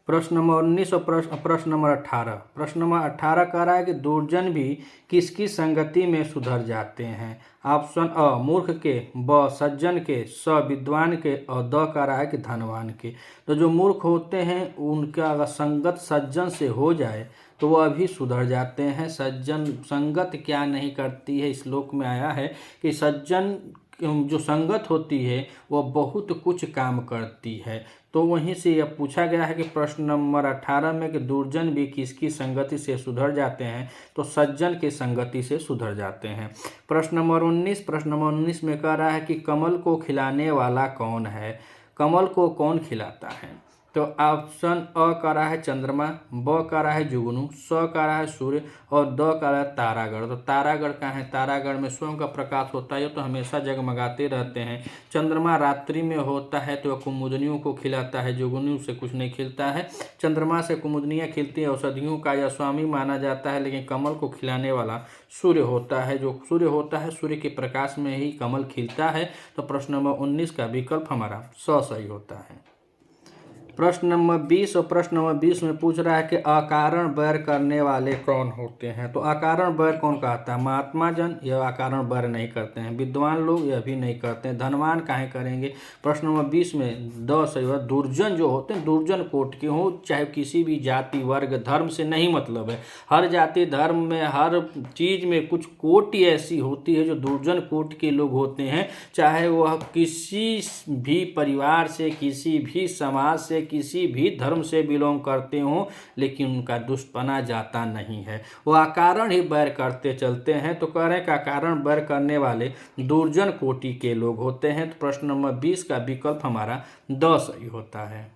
प्रश्न नंबर 19 और प्रश्न नंबर 18। प्रश्न नंबर 18 कह रहा है कि दुर्जन भी किसकी संगति में सुधर जाते हैं? ऑप्शन अ मूर्ख के, ब सज्जन के, स विद्वान के, और द कह रहा है कि धनवान के। तो जो मूर्ख होते हैं उनका अगर संगत सज्जन से हो जाए तो वह भी सुधर जाते हैं। सज्जन संगत क्या नहीं करती है, श्लोक में आया है कि सज्जन जो संगत होती है वह बहुत कुछ काम करती है। तो वहीं से यह पूछा गया है कि प्रश्न नंबर 18 में कि दुर्जन भी किसकी संगति से सुधर जाते हैं? तो सज्जन की संगति से सुधर जाते हैं। प्रश्न नंबर 19 में कह रहा है कि कमल को खिलाने वाला कौन है? कमल को कौन खिलाता है? तो ऑप्शन अ कह रहा है चंद्रमा, ब कह रहा है जुगनू, स कह रहा है सूर्य और द कह रहा है तारागढ़। तो तारागढ़ कहाँ है? तारागढ़ में स्वयं का प्रकाश होता है तो हमेशा जगमगाते रहते हैं। चंद्रमा रात्रि में होता है तो कुमुदनियों को खिलाता है, जुगनू से कुछ नहीं खिलता है। चंद्रमा से कुमुदनियाँ खिलती हैं, औषधियों का यह स्वामी माना जाता है, लेकिन कमल को खिलाने वाला सूर्य होता है। जो सूर्य होता है, सूर्य के प्रकाश में ही कमल खिलता है। तो प्रश्न नंबर 19 का विकल्प हमारा स सही होता है। प्रश्न नंबर 20 और प्रश्न नंबर 20 में पूछ रहा है कि अकारण बैर करने वाले कौन होते हैं। तो अकारण बैर कौन कहता है? महात्मा जन यह अकारण बैर नहीं करते हैं, विद्वान लोग यह भी नहीं करते हैं, धनवान काहे करेंगे। प्रश्न नंबर 20 में द सही होगा। दुर्जन जो होते हैं, दुर्जन कोट के हों, चाहे किसी भी जाति वर्ग धर्म से नहीं मतलब है। हर जाति धर्म में हर चीज़ में कुछ कोटि ऐसी होती है जो दुर्जन कोट के लोग होते हैं, चाहे वह किसी भी परिवार से, किसी भी समाज से, किसी भी धर्म से बिलोंग करते हों, लेकिन उनका दुष्टपना जाता नहीं है, वह अकारण ही बैर करते चलते हैं। तो कह रहे हैं कि अकारण बैर करने वाले दुर्जन कोटि के लोग होते हैं। तो प्रश्न नंबर 20 का विकल्प हमारा द सही होता है।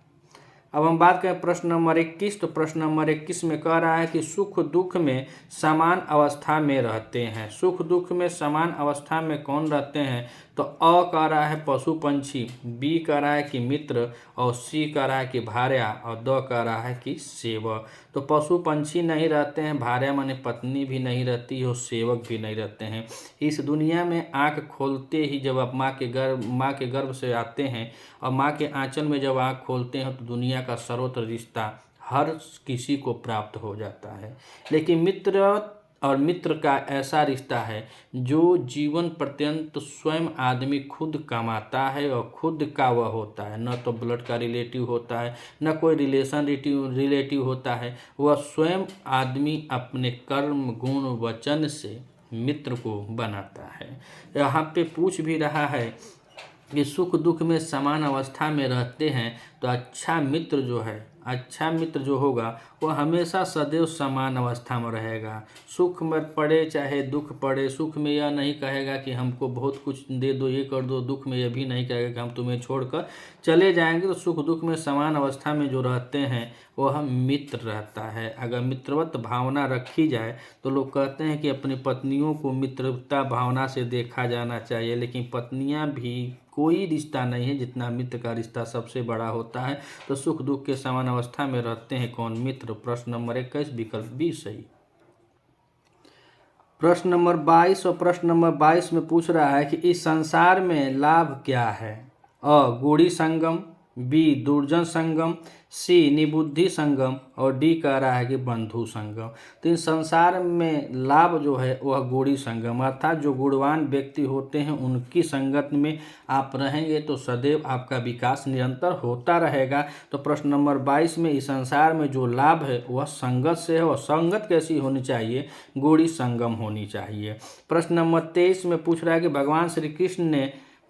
अब हम बात करें प्रश्न नंबर 21। तो प्रश्न नंबर 21 में कह रहा है कि सुख दुख में समान अवस्था में रहते हैं। सुख दुख में समान अवस्था में कौन रहते हैं? तो अ कह रहा है पशु पंछी, बी कह रहा है कि मित्र और सी कह रहा है कि भार्या और द कह रहा है कि सेवक। तो पशु पंछी नहीं रहते हैं, भार्या माने पत्नी भी नहीं रहती और सेवक भी नहीं रहते हैं। इस दुनिया में आँख खोलते ही जब आप माँ के गर्भ से आते हैं और माँ के आंचल में जब आँख खोलते हैं तो दुनिया का सर्वत्र रिश्ता हर किसी को प्राप्त हो जाता है। लेकिन मित्र और मित्र का ऐसा रिश्ता है जो जीवन पर्यंत स्वयं आदमी खुद कमाता है और खुद का वह होता है, न तो ब्लड का रिलेटिव होता है, न कोई रिलेटिव होता है। वह स्वयं आदमी अपने कर्म गुण वचन से मित्र को बनाता है। यहाँ पे पूछ भी रहा है कि सुख दुख में समान अवस्था में रहते हैं, तो अच्छा मित्र जो होगा वह हमेशा सदैव समान अवस्था में रहेगा। सुख में पड़े चाहे दुख पड़े, सुख में यह नहीं कहेगा कि हमको बहुत कुछ दे दो, ये कर दो, दुख में यह भी नहीं कहेगा कि हम तुम्हें छोड़कर चले जाएंगे। तो सुख दुख में समान अवस्था में जो रहते हैं वह मित्र रहता है। अगर मित्रवत भावना रखी जाए तो लोग कहते हैं कि अपनी पत्नियों को मित्रता भावना से देखा जाना चाहिए, लेकिन पत्नियां भी कोई रिश्ता नहीं है जितना मित्र का रिश्ता सबसे बड़ा होता है। तो सुख दुख के समान अवस्था में रहते हैं कौन? मित्र। प्रश्न नंबर 21 विकल्प बी सही। प्रश्न नंबर 22 और प्रश्न नंबर 22 में पूछ रहा है कि इस संसार में लाभ क्या है? अ गूढ़ी संगम, बी दुर्जन संगम, सी निबुद्धि संगम और डी कह रहा है कि बंधु संगम। तो इन संसार में लाभ जो है वह गूढ़ी संगम, अर्थात जो गुणवान व्यक्ति होते हैं उनकी संगत में आप रहेंगे तो सदैव आपका विकास निरंतर होता रहेगा। तो प्रश्न नंबर 22 में इस संसार में जो लाभ है वह संगत से है, और संगत कैसी होनी चाहिए? गूढ़ी संगम होनी चाहिए। प्रश्न नंबर 23 में पूछ रहा है कि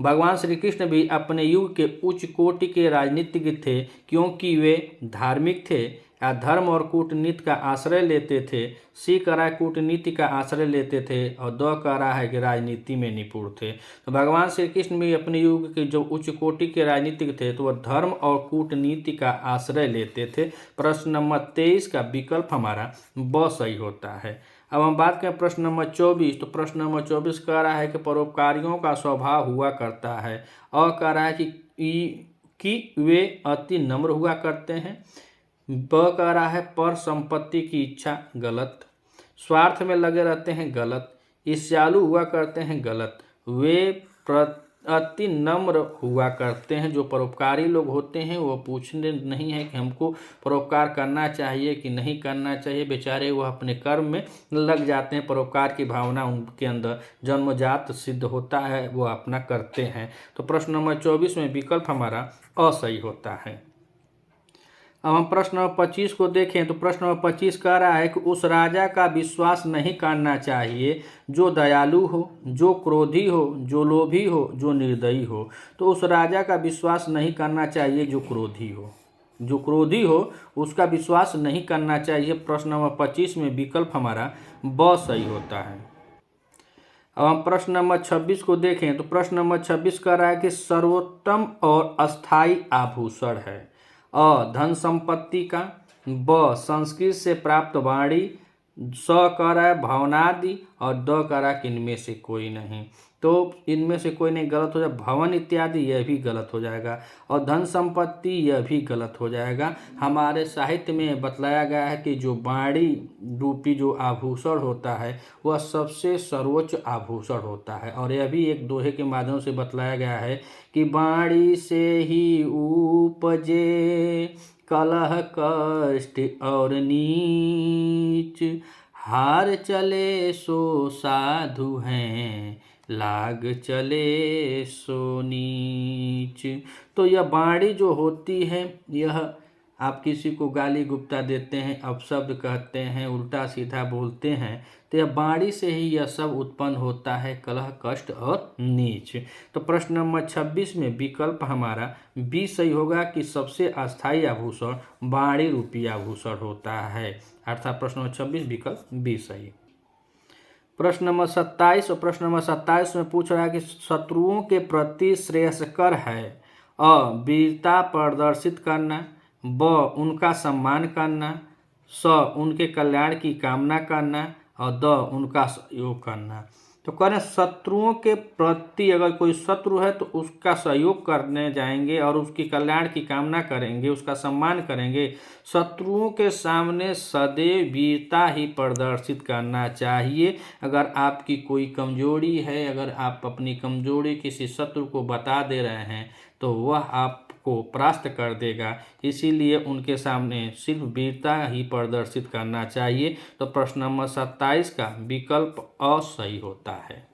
भगवान श्री कृष्ण भी अपने युग के उच्च कोटि के राजनीतिज्ञ थे, क्योंकि वे धार्मिक थे या धर्म और कूटनीति का आश्रय लेते थे। सी कह रहा है कूटनीति का आश्रय लेते थे और द कह रहा है कि राजनीति में निपुण थे। तो भगवान श्री कृष्ण भी अपने युग के जो उच्च कोटि के राजनीतिज्ञ थे तो वह धर्म और कूटनीति का आश्रय लेते थे। प्रश्न नंबर 23 का विकल्प हमारा ब सही होता है। अब हम बात करें प्रश्न नंबर 24। तो प्रश्न नंबर 24 कह रहा है कि परोपकारियों का स्वभाव हुआ करता है। और कह रहा है कि वे अति नम्र हुआ करते हैं। ब कह रहा है पर संपत्ति की इच्छा, गलत। स्वार्थ में लगे रहते हैं, गलत। ईर्ष्यालु हुआ करते हैं, गलत। वे अति नम्र हुआ करते हैं। जो परोपकारी लोग होते हैं वो पूछने नहीं है कि हमको परोपकार करना चाहिए कि नहीं करना चाहिए, बेचारे वो अपने कर्म में लग जाते हैं। परोपकार की भावना उनके अंदर जन्मजात सिद्ध होता है, वो अपना करते हैं। तो प्रश्न नंबर 24 में विकल्प हमारा असही होता है। अब हम प्रश्न नंबर 25 को देखें। तो प्रश्न नंबर 25 कह रहा है कि उस राजा का विश्वास नहीं करना चाहिए जो दयालु हो, जो क्रोधी हो, जो लोभी हो, जो निर्दयी हो। तो उस राजा का विश्वास नहीं करना चाहिए जो क्रोधी हो उसका विश्वास नहीं करना चाहिए। प्रश्न नंबर 25 में विकल्प हमारा ब सही होता है। अब हम प्रश्न नंबर 26 को देखें। तो प्रश्न नंबर 26 कह रहा है कि सर्वोत्तम और अस्थायी आभूषण है। अ धन संपत्ति का, ब संस्कृत से प्राप्त वाणी, स कह रहा है भवनादि और द कह रहा है कि इनमें से कोई नहीं। तो इनमें से कोई नहीं गलत हो जाए, भवन इत्यादि यह भी गलत हो जाएगा और धन संपत्ति यह भी गलत हो जाएगा। हमारे साहित्य में बतलाया गया है कि जो वाणी रूपी जो आभूषण होता है वह सबसे सर्वोच्च आभूषण होता है और यह भी एक दोहे के माध्यम से बतलाया गया है कि वाणी से ही उपजे कलह कष्ट और नीच, हार चले सो साधु हैं लाग चले सो नीच। तो यह वाणी जो होती है यह आप किसी को गाली गुप्ता देते हैं, अपशब्द कहते हैं, उल्टा सीधा बोलते हैं, तो यह वाणी से ही यह सब उत्पन्न होता है, कलह कष्ट और नीच। तो प्रश्न नंबर 26 में विकल्प हमारा बी सही होगा कि सबसे अस्थायी आभूषण वाणी रूपी आभूषण होता है, अर्थात प्रश्न नंबर 26 विकल्प बी सही। प्रश्न नंबर 27 और प्रश्न नंबर 27 में पूछ रहा है कि शत्रुओं के प्रति श्रेयस्कर है अ वीरता प्रदर्शित करना, ब उनका सम्मान करना, स उनके कल्याण की कामना करना और द उनका सहयोग करना। तो कह रहे हैं शत्रुओं के प्रति अगर कोई शत्रु है तो उसका सहयोग करने जाएंगे और उसकी कल्याण की कामना करेंगे, उसका सम्मान करेंगे। शत्रुओं के सामने सदैव वीरता ही प्रदर्शित करना चाहिए। अगर आपकी कोई कमजोरी है, अगर आप अपनी कमजोरी किसी शत्रु को बता दे रहे हैं तो वह आपको परास्त कर देगा, इसीलिए उनके सामने सिर्फ वीरता ही प्रदर्शित करना चाहिए। तो प्रश्न नंबर 27 का विकल्प अ सही होता है।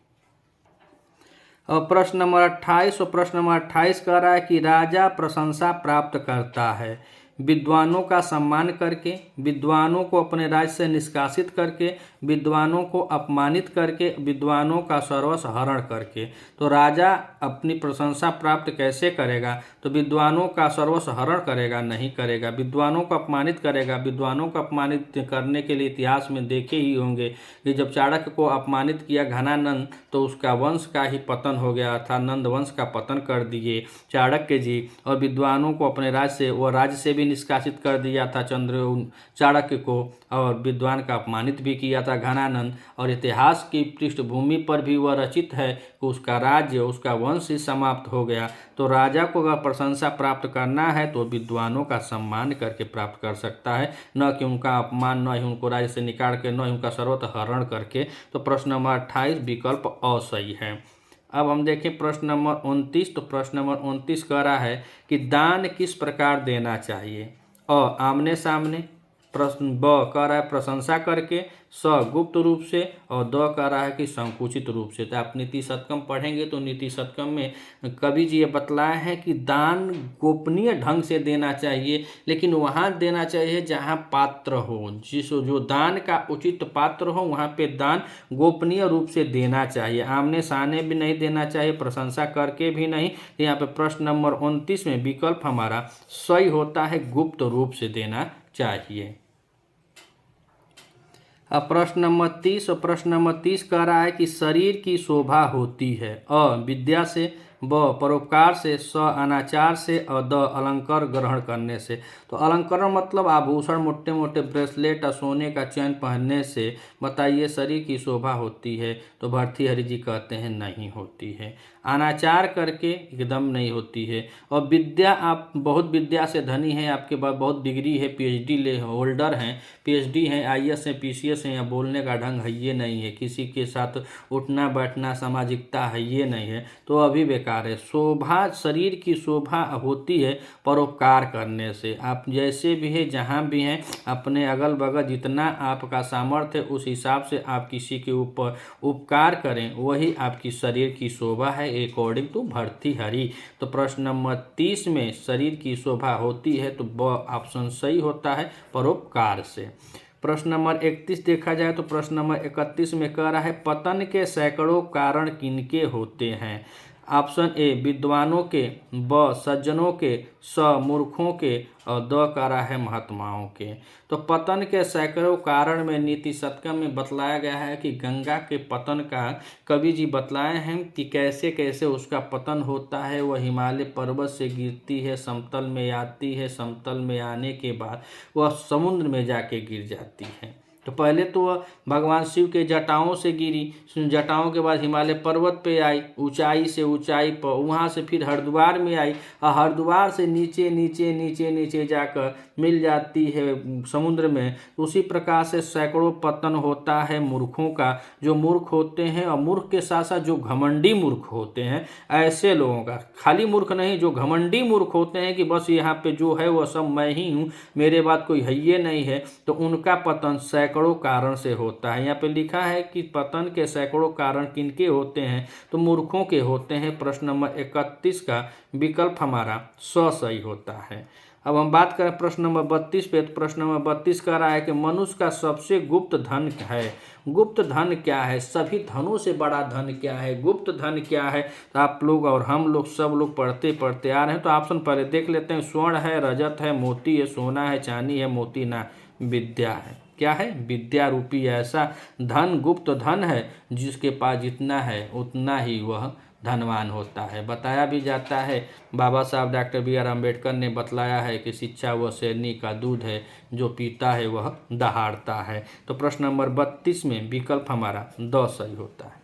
और प्रश्न नंबर 28 और प्रश्न नंबर 28 कह रहा है कि राजा प्रशंसा प्राप्त करता है विद्वानों का सम्मान करके, विद्वानों को अपने राज्य से निष्कासित करके, विद्वानों को अपमानित करके, विद्वानों का सर्वस्व हरण करके। तो राजा अपनी प्रशंसा प्राप्त कैसे करेगा? तो विद्वानों का सर्वस्व हरण करेगा? नहीं करेगा। विद्वानों को अपमानित करेगा? विद्वानों को अपमानित करने के लिए इतिहास में देखे ही होंगे कि जब चाणक्य को अपमानित किया घनानंद तो उसका वंश का ही पतन हो गया था, नंद वंश का पतन कर दिए चाणक्य जी। और विद्वानों को अपने राज्य से, वह राज्य से भी निष्कासित कर दिया था चाणक्य को, और विद्वान का अपमानित भी किया था घनानंद। और इतिहास की पृष्ठभूमि पर भी वह रचित है कि उसका राज्य, उसका वंश ही समाप्त हो गया। तो राजा को अगर प्रशंसा प्राप्त करना है तो विद्वानों का सम्मान करके प्राप्त कर सकता है, न कि उनका अपमान, न ही उनको राज्य से निकाल के, न ही उनका सर्वत्र हरण करके। तो प्रश्न नंबर 28 विकल्प अ सही है। अब हम देखें प्रश्न नंबर 29। तो प्रश्न नंबर 29 कह रहा है कि दान किस प्रकार देना चाहिए? अ आमने सामने, प्रश्न ब कह रहा है प्रशंसा करके, स गुप्त रूप से और द कह रहा है कि संकुचित रूप से। तो आप नीति शतकम पढ़ेंगे तो नीति शतकम में कवि जी ये बतलाए हैं कि दान गोपनीय ढंग से देना चाहिए, लेकिन वहाँ देना चाहिए जहाँ पात्र हो, जो दान का उचित पात्र हो वहाँ पे दान गोपनीय रूप से देना चाहिए। आमने सामने भी नहीं देना चाहिए, प्रशंसा करके भी नहीं। यहाँ पे प्रश्न नंबर 29 में विकल्प हमारा सही होता है, गुप्त रूप से देना चाहिए। अब प्रश्न नंबर 30 और प्रश्न नंबर 30 कह रहा है कि शरीर की शोभा होती है अ विद्या से, ब परोपकार से, स अनाचार से और द अलंकार ग्रहण करने से। तो अलंकरण मतलब आभूषण, मोटे मोटे ब्रेसलेट और सोने का चैन पहनने से बताइए शरीर की शोभा होती है? तो भर्तृहरि जी कहते हैं नहीं होती है। अनाचार करके एकदम नहीं होती है। और विद्या, आप बहुत विद्या से धनी हैं, आपके पास बहुत डिग्री है, पीएचडी होल्डर हैं, पीएचडी हैं, आईएएस हैं, पीसीएस हैं, या बोलने का ढंग है ये नहीं है, किसी के साथ उठना बैठना सामाजिकता है ये नहीं है, तो अभी बेकार है। शोभा, शरीर की शोभा होती है परोपकार करने से। आप जैसे भी है, जहाँ भी हैं, अपने अगल बगल जितना आपका सामर्थ्य है उस हिसाब से आप किसी के ऊपर उपकार करें, वही आपकी शरीर की शोभा है अकॉर्डिंग टू भर्तृहरि। तो प्रश्न नंबर 30 में शरीर की शोभा होती है तो ब ऑप्शन सही होता है, परोपकार से। प्रश्न नंबर 31 देखा जाए तो प्रश्न नंबर 31 में कह रहा है पतन के सैकड़ों कारण किनके होते हैं? ऑप्शन ए विद्वानों के, ब सज्जनों के, स मूर्खों के और द कह रहा है महात्माओं के। तो पतन के सैकड़ों कारण में नीति शतकम में बतलाया गया है कि गंगा के पतन का कवि जी बतलाए हैं कि कैसे कैसे उसका पतन होता है। वह हिमालय पर्वत से गिरती है, समतल में आती है, समतल में आने के बाद वह समुद्र में जाके गिर जाती है। तो पहले तो वह भगवान शिव के जटाओं से गिरी, जटाओं के बाद हिमालय पर्वत पे आई, ऊंचाई से ऊंचाई पर, वहाँ से फिर हरिद्वार में आई और हरिद्वार से नीचे नीचे नीचे नीचे जाकर मिल जाती है समुद्र में। उसी प्रकार से सैकड़ों पतन होता है मूर्खों का, जो मूर्ख होते हैं, और मूर्ख के साथ साथ जो घमंडी मूर्ख होते हैं, ऐसे लोगों का, खाली मूर्ख नहीं, जो घमंडी मूर्ख होते हैं कि बस यहाँ पे जो है वह सब मैं ही हूँ, मेरे बाद कोई है ये नहीं है, तो उनका पतन सैकड़ों कारण से होता है। यहाँ पे लिखा है कि पतन के सैकड़ों कारण किनके होते हैं, तो मूर्खों के होते हैं। प्रश्न नंबर 31 का विकल्प हमारा स सही होता है। अब हम बात करें प्रश्न नंबर 32 पे, तो प्रश्न नंबर 32 कह रहा है कि मनुष्य का सबसे गुप्त धन है। गुप्त धन क्या है, सभी धनों से बड़ा धन क्या है, गुप्त धन क्या है, तो आप लोग और हम लोग सब लोग पढ़ते पढ़ते आ रहे हैं। तो ऑप्शन पहले देख लेते हैं। स्वर्ण है, रजत है, मोती है, सोना है, चांदी है, मोती ना, विद्या है। क्या है, विद्या रूपी ऐसा धन, गुप्त धन है, जिसके पास जितना है उतना ही वह धनवान होता है। बताया भी जाता है, बाबा साहब डॉक्टर B.R. अम्बेडकर ने बतलाया है कि शिक्षा वह शेरनी का दूध है, जो पीता है वह दहाड़ता है। तो प्रश्न नंबर 32 में विकल्प हमारा द सही होता है।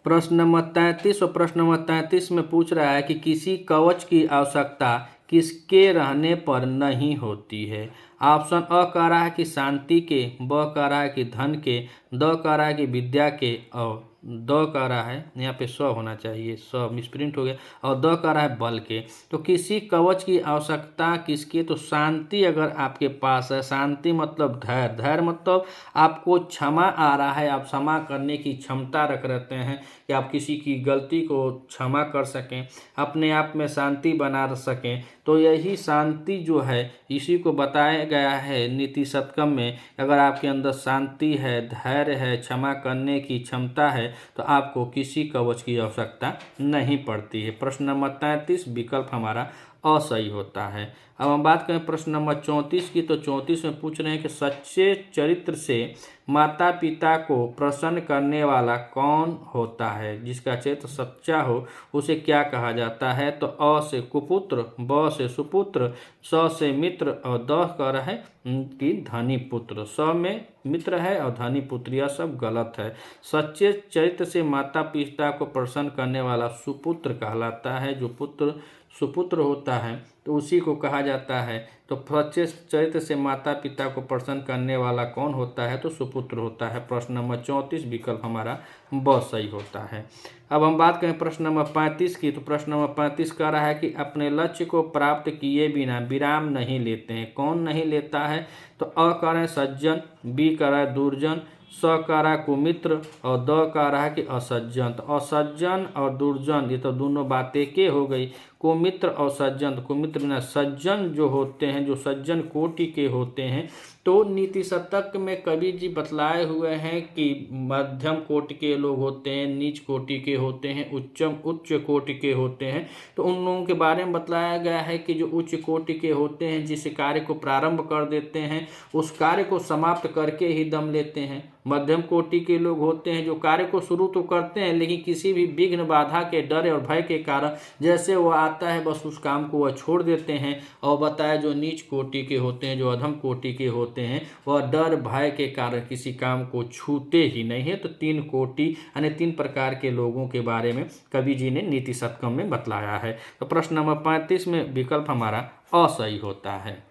प्रश्न नंबर 33 और प्रश्न नंबर 33 में पूछ रहा है कि किसी कवच की आवश्यकता किसके रहने पर नहीं होती है। ऑप्शन अ कह रहा है कि शांति के, ब कह रहा है कि धन के, द कह रहा है कि विद्या के, और द कह रहा है, यहाँ पे स होना चाहिए, स मिसप्रिंट हो गया, और द कह रहा है बल के। तो किसी कवच की आवश्यकता किसके, तो शांति अगर आपके पास है, शांति मतलब धैर्य, धैर्य मतलब आपको क्षमा आ रहा है, आप क्षमा करने की क्षमता रख रहते हैं कि आप किसी की गलती को क्षमा कर सकें, अपने आप में शांति बना सकें। तो यही शांति जो है, इसी को बताया गया है नीति शतकम में। अगर आपके अंदर शांति है, धैर्य है, क्षमा करने की क्षमता है, तो आपको किसी कवच की आवश्यकता नहीं पड़ती है। प्रश्न नंबर 33 विकल्प हमारा असही होता है। अब हम बात करें प्रश्न नंबर 34 की, तो 34 में पूछ रहे हैं कि सच्चे चरित्र से माता पिता को प्रसन्न करने वाला कौन होता है। जिसका चरित्र सच्चा हो उसे क्या कहा जाता है, तो अ से कुपुत्र, ब से सुपुत्र, स से मित्र और द कह रहा है कि धनी पुत्र। स में मित्र है और धनी पुत्र, यह सब गलत है। सच्चे चरित्र से माता पिता को प्रसन्न करने वाला सुपुत्र कहलाता है। जो पुत्र सुपुत्र होता है तो उसी को कहा जाता है। तो सच्चे चरित्र से माता पिता को प्रसन्न करने वाला कौन होता है, तो सुपुत्र होता है। प्रश्न नंबर 34 विकल्प हमारा ब सही होता है। अब हम बात करें प्रश्न नंबर 35 की, तो प्रश्न नंबर 35 कह रहा है कि अपने लक्ष्य को प्राप्त किए बिना विराम नहीं लेते हैं। कौन नहीं लेता है, तो अ कह रहे हैं सज्जन, बी कह रहा है दुर्जन, स कह रहा है कुमित्र और द कह रहा है कि असज्जन। तो असज्जन और दुर्जन ये तो दोनों बातें के हो गई। कुमित्र और सज्जन, तो कुमित्र ना, सज्जन जो होते हैं, जो सज्जन कोटि के होते हैं, तो नीति शतक में कवि जी बतलाए हुए हैं कि मध्यम कोटि के लोग होते हैं, नीच कोटि के होते हैं, उच्च कोटि के होते हैं। तो उन लोगों के बारे में बतलाया गया है कि जो उच्च कोटि के होते हैं, जिस कार्य को प्रारंभ कर देते हैं उस कार्य को समाप्त करके ही दम लेते हैं। मध्यम कोटि के लोग होते हैं जो कार्य को शुरू तो करते हैं, लेकिन किसी भी विघ्न बाधा के डर और भय के कारण जैसे वो आता है बस उस काम को वह छोड़ देते हैं। और बताया जो नीच कोटि के होते हैं, जो अधम कोटि के होते हैं, वह डर भय के कारण किसी काम को छूते ही नहीं है। तो 3 कोटि यानी 3 प्रकार के लोगों के बारे में कवि जी ने नीति शतकम में बतलाया है। तो प्रश्न नंबर 35 में विकल्प हमारा असही होता है।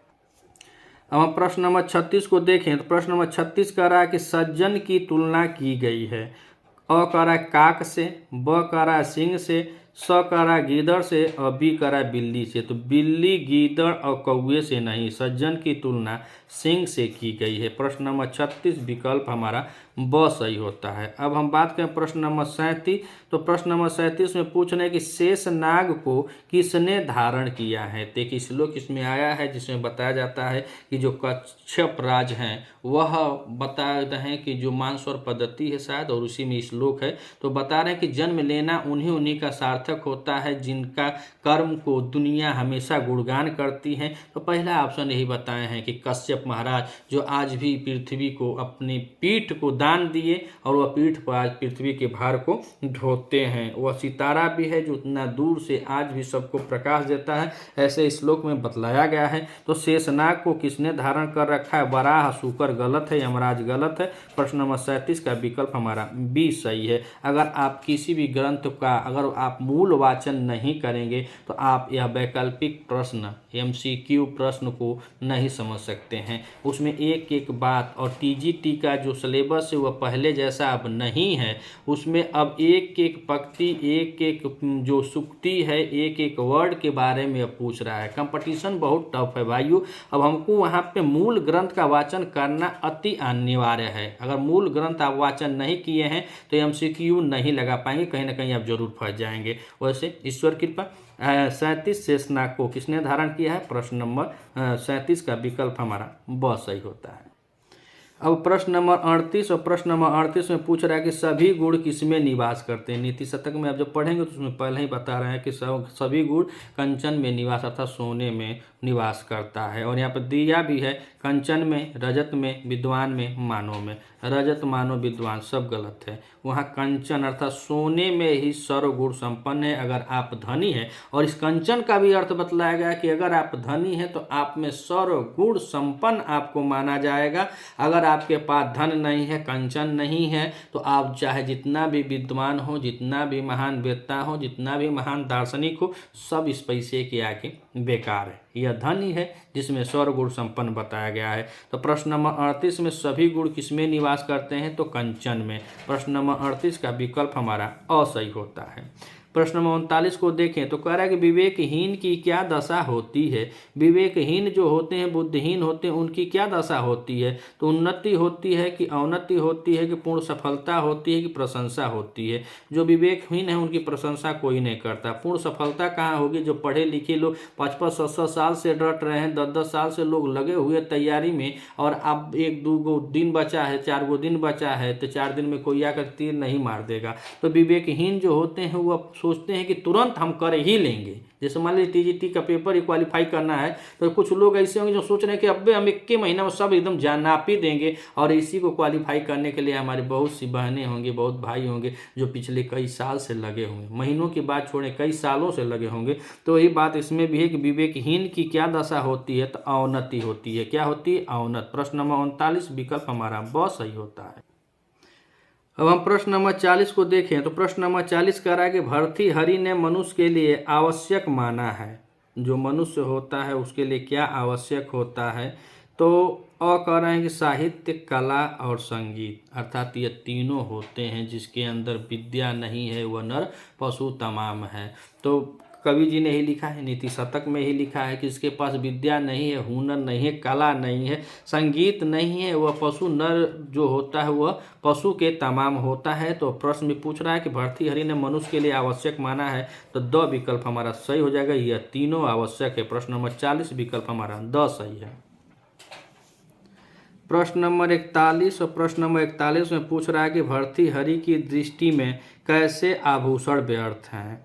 अब हम प्रश्न नंबर 36 को देखें, तो प्रश्न नंबर 36 कह रहा है कि सज्जन की तुलना की गई है। अ कह रहा है काक से, ब कह रहा है सिंह से, स कह रहा है गीदड़ से और बी कह रहा है बिल्ली से। तो बिल्ली, गीदड़ और कौवे से नहीं, सज्जन की तुलना सिंह से की गई है। प्रश्न नंबर 36 विकल्प हमारा ब सही होता है। अब हम बात करें प्रश्न नंबर 37। तो प्रश्न नंबर 37 में पूछ रहे हैं कि शेष नाग को किसने धारण किया है। तो एक श्लोक इसमें आया है जिसमें बताया जाता है कि जो कच्छप राज हैं वह बता रहे हैं कि जो मानसवर पद्धति है शायद, और उसी में श्लोक है। तो बता रहे हैं कि जन्म लेना उन्हीं उन्हीं का सार्थक होता है जिनका कर्म को दुनिया हमेशा गुणगान करती है। तो पहला ऑप्शन यही बताए हैं कि कश्यप महाराज जो आज भी पृथ्वी को अपनी पीठ को दान दिए और वह पीठ पर आज पृथ्वी के भार को ढोते हैं। वह सितारा भी है जो उतना दूर से आज भी सबको प्रकाश देता है, ऐसे श्लोक में बतलाया गया है। तो शेषनाग को किसने धारण कर रखा है। वराह, शुकर गलत है, यमराज गलत है। प्रश्न नंबर 37 का विकल्प हमारा बी सही है। अगर आप किसी भी ग्रंथ का अगर आप मूल वाचन नहीं करेंगे तो आप यह वैकल्पिक प्रश्न MCQ प्रश्न को नहीं समझ सकते हैं। उसमें एक एक बात, और TGT का जो सिलेबस है वह पहले जैसा अब नहीं है। उसमें अब एक एक पंक्ति, एक एक जो सूक्ति है, एक एक वर्ड के बारे में अब पूछ रहा है। कंपटीशन बहुत टफ है भाइयों। अब हमको वहाँ पे मूल ग्रंथ का वाचन करना अति अनिवार्य है। अगर मूल ग्रंथ आप वाचन नहीं किए हैं तो MCQ नहीं लगा पाएंगे, कहीं ना कहीं आप जरूर फंस जाएंगे। वैसे ईश्वर कृपा 37 शेषनाग को किसने धारण किया है। प्रश्न नंबर 37 का विकल्प हमारा ब सही होता है। अब प्रश्न नंबर 38, और प्रश्न नंबर 38 में पूछ रहा है कि सभी गुण किसमें निवास करते हैं। नीति शतक में आप जब पढ़ेंगे तो उसमें पहले ही बता रहे हैं कि सभी गुण कंचन में निवास अर्थात सोने में निवास करता है। और यहाँ पर दिया भी है कंचन में, रजत में, विद्वान में, मानव में। रजत, मानव, विद्वान सब गलत है। वहाँ कंचन अर्थात सोने में ही सर्वगुण संपन्न है अगर आप धनी है। और इस कंचन का भी अर्थ बतलाया गया कि अगर आप धनी हैं तो आप में सर्वगुण संपन्न आपको माना जाएगा। अगर आपके पास धन नहीं है, कंचन नहीं है, तो आप चाहे जितना भी विद्वान हो, जितना भी महान वेत्ता हो, जितना भी महान दार्शनिक हो, सब इस पैसे के आगे बेकार है। यह धन ही है जिसमें सर्वगुण संपन्न बताया गया है। तो प्रश्न नंबर 38 में सभी गुण किसमें निवास करते हैं। तो कंचन में। प्रश्न नंबर 38 का विकल्प हमारा असही होता है। प्रश्न नंबर 39 को देखें तो कह रहा है कि विवेकहीन की क्या दशा होती है। विवेकहीन जो होते हैं, बुद्धिहीन होते हैं, उनकी क्या दशा होती है। तो उन्नति होती है कि अवनति होती है कि पूर्ण सफलता होती है कि प्रशंसा होती है। जो विवेकहीन है उनकी प्रशंसा कोई नहीं करता। पूर्ण सफलता कहाँ होगी। जो पढ़े लिखे लोग 5-5 साल से डट रहे हैं, 10-10 साल से लोग लगे हुए तैयारी में, और अब 1-2 दिन बचा है, 4 दिन बचा है, तो 4 दिन में कोई आकर तीर नहीं मार देगा। तो विवेकहीन जो होते हैं वह सोचते हैं कि तुरंत हम कर ही लेंगे। जैसे मान लीजिए TGT का पेपर ही क्वालिफाई करना है तो कुछ लोग ऐसे होंगे जो सोच रहे हैं कि अबे हम 1 महीना में सब एकदम नाप ही देंगे, और इसी को क्वालिफाई करने के लिए हमारी बहुत सी बहनें होंगी, बहुत भाई होंगे जो पिछले कई साल से लगे होंगे, महीनों की बात छोड़े कई सालों से लगे होंगे। तो यही बात इसमें भी है कि विवेकहीन की क्या दशा होती है। तो अवनति होती है। क्या होती है। अवनत। प्रश्न नंबर 39 विकल्प हमारा ब सही होता है। अब हम प्रश्न नंबर 40 को देखें तो प्रश्न नंबर 40 कह रहा है कि भर्तृहरि ने मनुष्य के लिए आवश्यक माना है। जो मनुष्य होता है उसके लिए क्या आवश्यक होता है। तो कह रहे हैं कि साहित्य, कला और संगीत, अर्थात ये तीनों होते हैं। जिसके अंदर विद्या नहीं है वह नर पशु तमाम है। तो कवि जी ने ही लिखा है, नीति शतक में ही लिखा है कि इसके पास विद्या नहीं है, हुनर नहीं है, कला नहीं है, संगीत नहीं है, वह पशु नर जो होता है वह पशु के तमाम होता है। तो प्रश्न में पूछ रहा है कि भर्तृहरि ने मनुष्य के लिए आवश्यक माना है। तो द विकल्प हमारा सही हो जाएगा। यह तीनों आवश्यक है। प्रश्न नंबर 40 विकल्प हमारा द सही है। प्रश्न नंबर 41, और प्रश्न नंबर 41 में पूछ रहा है कि भर्तृहरि की दृष्टि में कैसे आभूषण व्यर्थ हैं।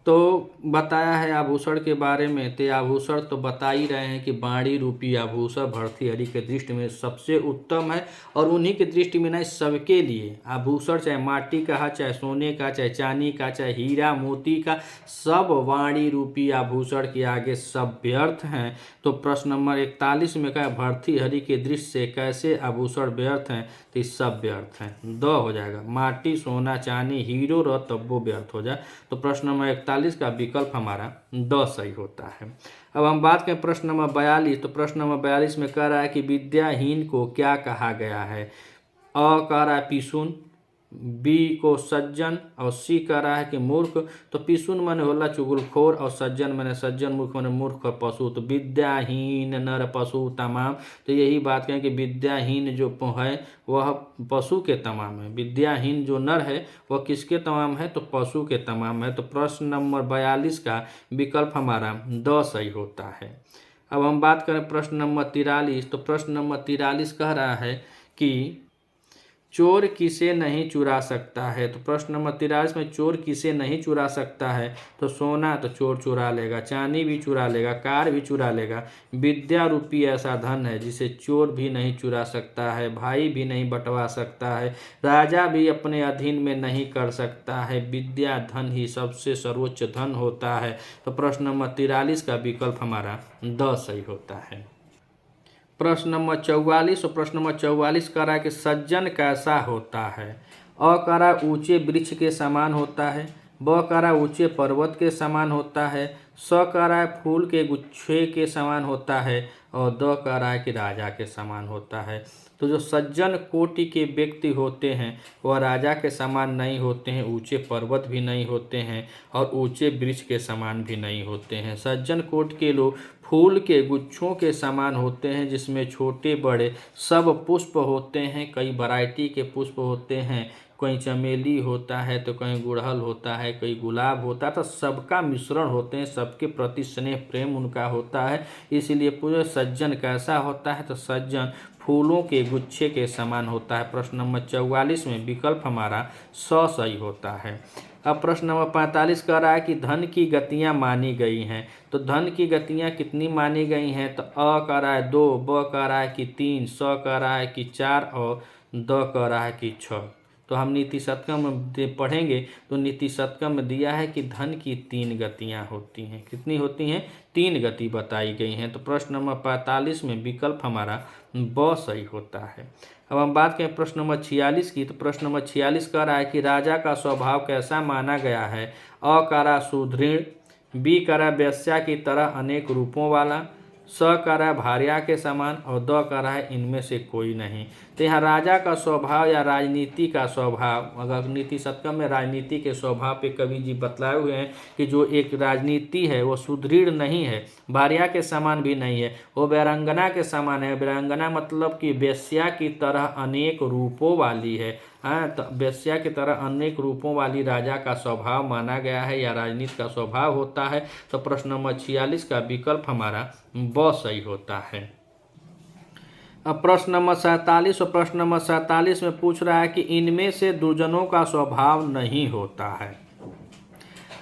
तो बताया है आभूषण के बारे में। तो आभूषण तो बता ही रहे हैं कि बाणी रूपी आभूषण भर्तृहरि के दृष्टि में सबसे उत्तम है, और उन्हीं के दृष्टि में नहीं सबके लिए आभूषण, चाहे माटी का है, चाहे सोने का, चाहे चांदी का, चाहे हीरा मोती का, सब वाणी रूपी आभूषण के आगे सब व्यर्थ हैं। तो प्रश्न नंबर 41 में कहा भर्तृहरि के दृष्टि से कैसे आभूषण व्यर्थ हैं। तो सब व्यर्थ हैं। द हो जाएगा। माटी, सोना, चांदी, हीरो रह तब वो व्यर्थ हो जाए। तो प्रश्न नंबर 41 का विकल्प हमारा द सही होता है। अब हम बात करें प्रश्न नंबर 42। तो प्रश्न नंबर 42 में कह रहा है कि विद्याहीन को क्या कहा गया है। कह रहा है पिशुन, बी को सज्जन और सी कह रहा है कि मूर्ख। तो पिसुन माने होला चुगलखोर और सज्जन माने सज्जन, मूर्ख माने मूर्ख और पशु। तो विद्याहीन नर पशु तमाम, तो यही बात कहें कि विद्याहीन जो है वह पशु के तमाम है। विद्याहीन जो नर है वह किसके तमाम है? तो पशु के तमाम है। तो प्रश्न नंबर 42 का विकल्प हमारा द सही होता है। अब हम बात करें प्रश्न नंबर 43। तो प्रश्न नंबर 43 कह रहा है कि चोर किसे नहीं चुरा सकता है? तो प्रश्न नंबर 43 में चोर किसे नहीं चुरा सकता है? तो सोना तो चोर चुरा लेगा, चांदी भी चुरा लेगा, कार भी चुरा लेगा। विद्या रूपी ऐसा धन है जिसे चोर भी नहीं चुरा सकता है, भाई भी नहीं बंटवा सकता है, राजा भी अपने अधीन में नहीं कर सकता है। विद्या धन ही सबसे सर्वोच्च धन होता है। तो प्रश्न नंबर 43 का विकल्प हमारा द सही होता है। प्रश्न नंबर 44 और प्रश्न नंबर 44 कह रहा है कि सज्जन कैसा होता है? अ कह रहा है ऊंचे वृक्ष के समान होता है, ब कह रहा है ऊंचे पर्वत के समान होता है, स कह रहा है फूल के गुच्छे के समान होता है और द कह रहा है कि राजा के समान होता है। तो जो सज्जन कोटि के व्यक्ति होते हैं वह राजा के समान नहीं होते हैं, ऊंचे पर्वत भी नहीं होते हैं और ऊंचे वृक्ष के समान भी नहीं होते हैं। सज्जन कोटि के लोग फूल के गुच्छों के समान होते हैं जिसमें छोटे बड़े सब पुष्प होते हैं, कई वैरायटी के पुष्प होते हैं, कहीं चमेली होता है तो कहीं गुड़हल होता है, कहीं गुलाब होता है, तो सबका मिश्रण होते हैं, सबके प्रति स्नेह प्रेम उनका होता है। इसीलिए पूरे सज्जन कैसा होता है? तो सज्जन फूलों के गुच्छे के समान होता है। प्रश्न नंबर 44 में विकल्प हमारा स सही होता है। अब प्रश्न नंबर 45 कह रहा है कि धन की गतियां मानी गई हैं। तो धन की गतियां कितनी मानी गई हैं? तो अ कह रहा है 2, ब कह रहा है कि 3, स कह रहा है कि 4 और द कह रहा है कि 6। तो हम नीति शतकम में पढ़ेंगे तो नीति शतकम में दिया है कि धन की 3 गतियां होती हैं। कितनी होती हैं? 3 गति बताई गई हैं। तो प्रश्न नंबर 45 में विकल्प हमारा ब सही होता है। अब हम बात करें प्रश्न नंबर 46 की। तो प्रश्न नंबर 46 कह रहा है कि राजा का स्वभाव कैसा माना गया है? अ कह रहा सुदृढ़, बी कह रहा वेश्या की तरह अनेक रूपों वाला, स कह रहा है भार्या के समान और द कह रहा है इनमें से कोई नहीं। तो यहाँ राजा का स्वभाव या राजनीति का स्वभाव, अगर नीति शतकम में राजनीति के स्वभाव पे कवि जी बतलाए हुए हैं कि जो एक राजनीति है वो सुदृढ़ नहीं है, भार्या के समान भी नहीं है, वो वीरांगना के समान है। वीरांगना मतलब कि वेश्या की तरह अनेक रूपों वाली है। हाँ, तो वेश्या की तरह अनेक रूपों वाली राजा का स्वभाव माना गया है या राजनीति का स्वभाव होता है। तो प्रश्न नंबर 46 का विकल्प हमारा ब सही होता है। अब प्रश्न नंबर 47 और प्रश्न नंबर 47 में पूछ रहा है कि इनमें से दुर्जनों का स्वभाव नहीं होता है।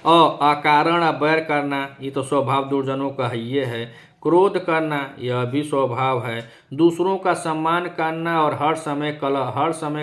अकारण वैर करना, ये तो स्वभाव दुर्जनों का ही ये है। क्रोध करना, यह भी स्वभाव है। दूसरों का सम्मान करना और हर समय